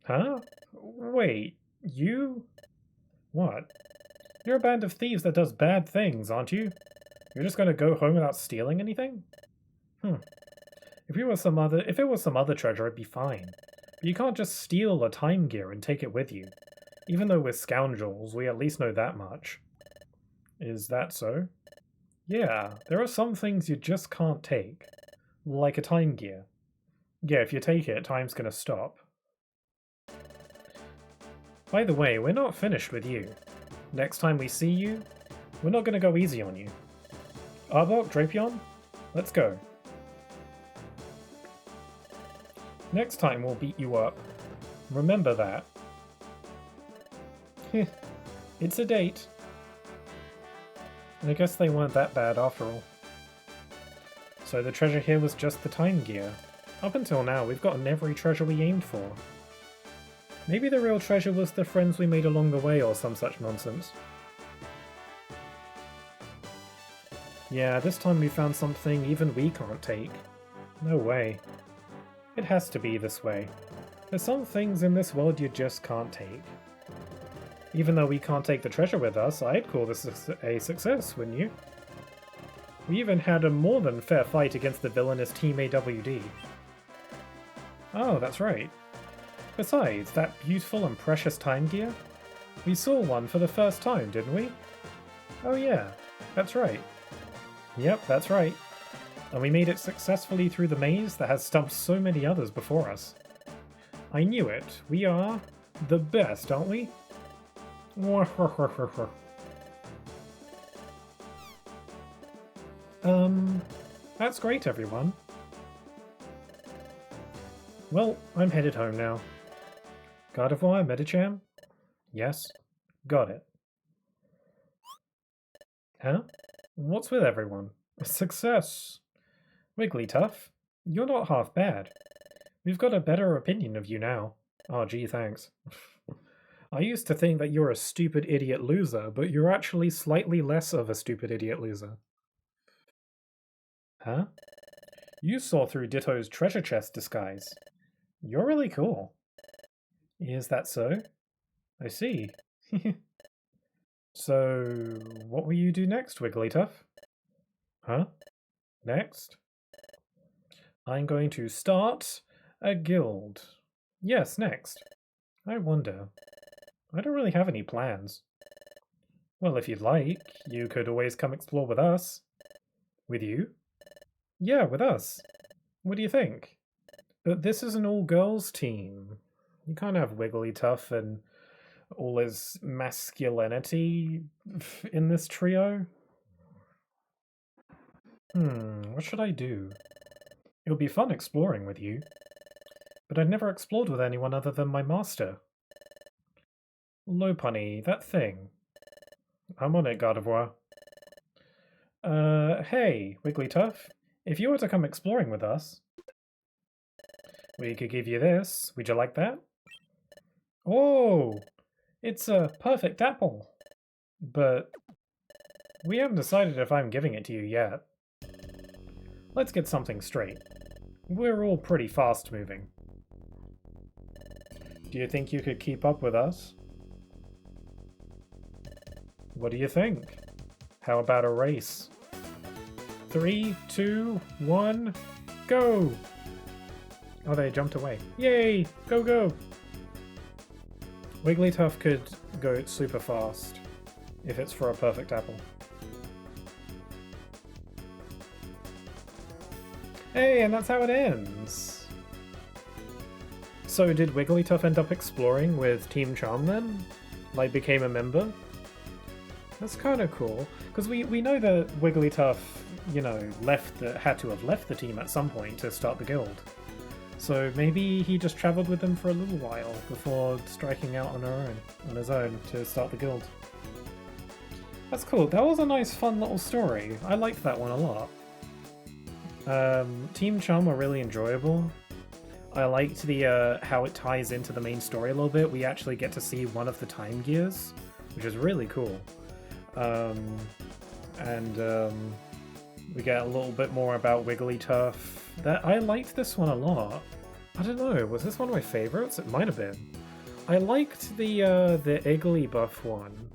Huh? Wait, you? What? You're a band of thieves that does bad things, aren't you? You're just gonna go home without stealing anything? If it was some other treasure, it'd be fine. But you can't just steal a time gear and take it with you. Even though we're scoundrels, we at least know that much. Is that so? Yeah, there are some things you just can't take. Like a time gear. Yeah, if you take it, time's gonna stop. By the way, we're not finished with you. Next time we see you, we're not gonna go easy on you. Arbok, Drapion, let's go. Next time we'll beat you up. Remember that. It's a date. I guess they weren't that bad after all. So the treasure here was just the time gear. Up until now, we've gotten every treasure we aimed for. Maybe the real treasure was the friends we made along the way or some such nonsense. Yeah, this time we found something even we can't take. No way. It has to be this way. There's some things in this world you just can't take. Even though we can't take the treasure with us, I'd call this a success, wouldn't you? We even had a more than fair fight against the villainous Team AWD. Oh, that's right. Besides, that beautiful and precious time gear? We saw one for the first time, didn't we? Oh yeah, that's right. Yep, that's right. And we made it successfully through the maze that has stumped so many others before us. I knew it. We are the best, aren't we? That's great, everyone. Well, I'm headed home now. Gardevoir, Medicham? Yes, got it. Huh? What's with everyone? Success! Wigglytuff, you're not half bad. We've got a better opinion of you now. Oh gee, thanks. I used to think that you're a stupid idiot loser, but you're actually slightly less of a stupid idiot loser. Huh? You saw through Ditto's treasure chest disguise. You're really cool. Is that so? I see. So, what will you do next, Wigglytuff? Huh? Next? I'm going to start a guild. Yes, next. I wonder. I don't really have any plans. Well, if you'd like, you could always come explore with us. With you? Yeah, with us. What do you think? But this is an all-girls team. You can't have Wigglytuff and all his masculinity in this trio. What should I do? It would be fun exploring with you. But I've never explored with anyone other than my master. Lopunny, that thing. I'm on it, Gardevoir. Hey, Wigglytuff. If you were to come exploring with us, we could give you this. Would you like that? Oh! It's a perfect apple. But we haven't decided if I'm giving it to you yet. Let's get something straight. We're all pretty fast moving. Do you think you could keep up with us? What do you think? How about a race? 3, 2, 1, go! Oh, they jumped away. Yay! Go, go! Wigglytuff could go super fast if it's for a perfect apple. Hey, and that's how it ends! So did Wigglytuff end up exploring with Team Charm then? Like, became a member? That's kind of cool, because we know that Wigglytuff, you know, had to have left the team at some point to start the guild. So maybe he just travelled with them for a little while before striking out on his own to start the guild. That's cool. That was a nice, fun little story. I liked that one a lot. Team Chum were really enjoyable. I liked the how it ties into the main story a little bit. We actually get to see one of the time gears, which is really cool. We get a little bit more about Wigglytuff. I liked this one a lot. I don't know, was this one of my favorites? It might have been. I liked the Igglybuff one.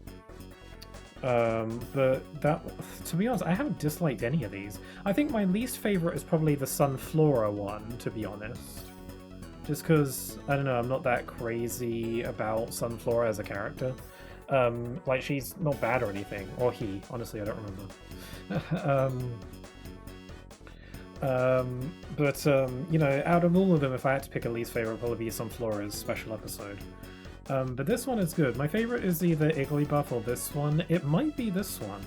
But that, to be honest, I haven't disliked any of these. I think my least favorite is probably the Sunflora one, to be honest. Just because, I don't know, I'm not that crazy about Sunflora as a character. Like, she's not bad or anything. Or he, honestly, I don't remember. You know, out of all of them, if I had to pick a least favorite, it'd probably be Sunflora's special episode. But this one is good. My favorite is either Igglybuff or this one. It might be this one,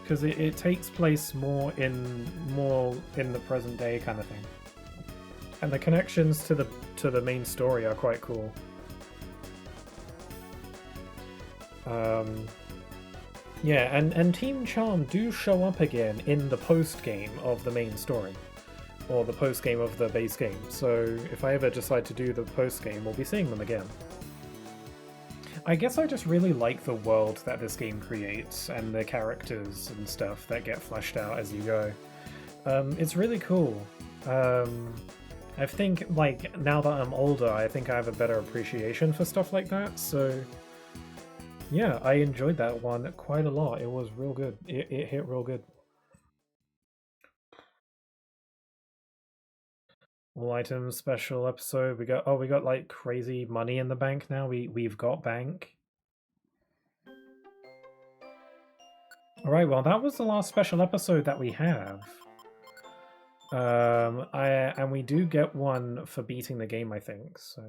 because it takes place more in the present day kind of thing, and the connections to the main story are quite cool. Yeah, and Team Charm do show up again in the post game of the main story, or the post game of the base game. So if I ever decide to do the post game, we'll be seeing them again. I guess I just really like the world that this game creates and the characters and stuff that get fleshed out as you go. It's really cool. I think, like, now that I'm older, I think I have a better appreciation for stuff like that, so yeah, I enjoyed that one quite a lot. It was real good. It hit real good. All items special episode. We got like crazy money in the bank now. We've got bank. Alright, well that was the last special episode that we have. And we do get one for beating the game, I think, so.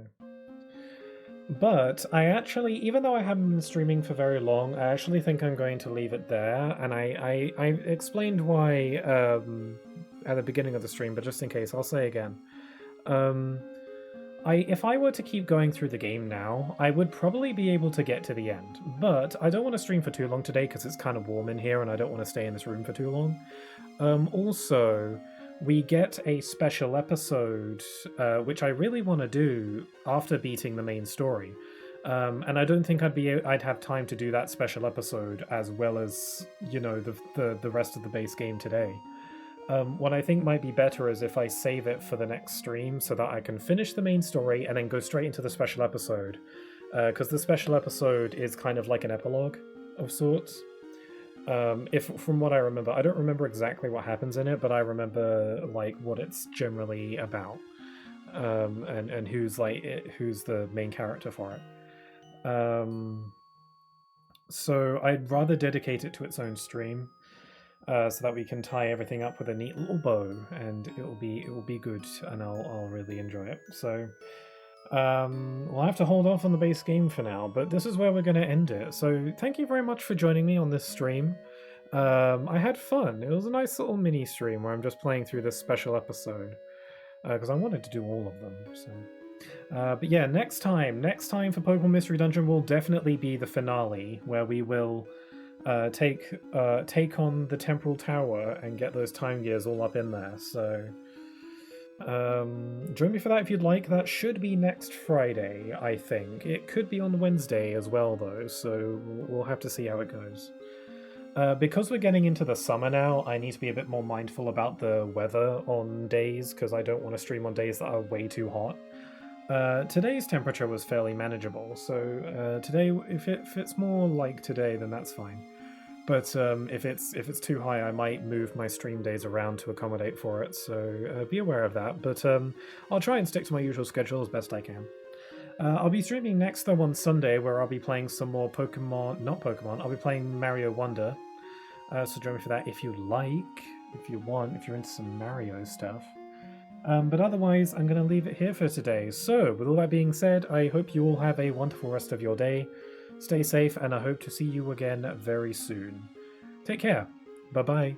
But I actually, even though I haven't been streaming for very long, I actually think I'm going to leave it there. And I explained why at the beginning of the stream, but just in case, I'll say again. If I were to keep going through the game now, I would probably be able to get to the end. But I don't want to stream for too long today because it's kind of warm in here and I don't want to stay in this room for too long. Also, we get a special episode, which I really want to do after beating the main story. And I don't think I'd have time to do that special episode as well as, you know, the rest of the base game today. What I think might be better is if I save it for the next stream so that I can finish the main story and then go straight into the special episode. Because the special episode is kind of like an epilogue of sorts. From what I remember, I don't remember exactly what happens in it, but I remember like what it's generally about, and who's the main character for it. So I'd rather dedicate it to its own stream, so that we can tie everything up with a neat little bow, and it will be good, and I'll really enjoy it. So. We'll have to hold off on the base game for now, but this is where we're going to end it. So thank you very much for joining me on this stream. I had fun. It was a nice little mini stream where I'm just playing through this special episode, because I wanted to do all of them. So, but yeah, next time for Pokemon Mystery Dungeon will definitely be the finale, where we will take on the Temporal Tower and get those time gears all up in there. So. Join me for that if you'd like. That should be next Friday, I think. It could be on Wednesday as well, though, so we'll have to see how it goes. Because we're getting into the summer now, I need to be a bit more mindful about the weather on days, because I don't want to stream on days that are way too hot. Today's temperature was fairly manageable, so today, if it's more like today, then that's fine. But if it's too high, I might move my stream days around to accommodate for it, so be aware of that. But I'll try and stick to my usual schedule as best I can. I'll be streaming next, though, on Sunday, where I'll be playing some more I'll be playing Mario Wonder. So join me for that if you like, if you're into some Mario stuff. But otherwise, I'm going to leave it here for today. So, with all that being said, I hope you all have a wonderful rest of your day. Stay safe, and I hope to see you again very soon. Take care. Bye-bye.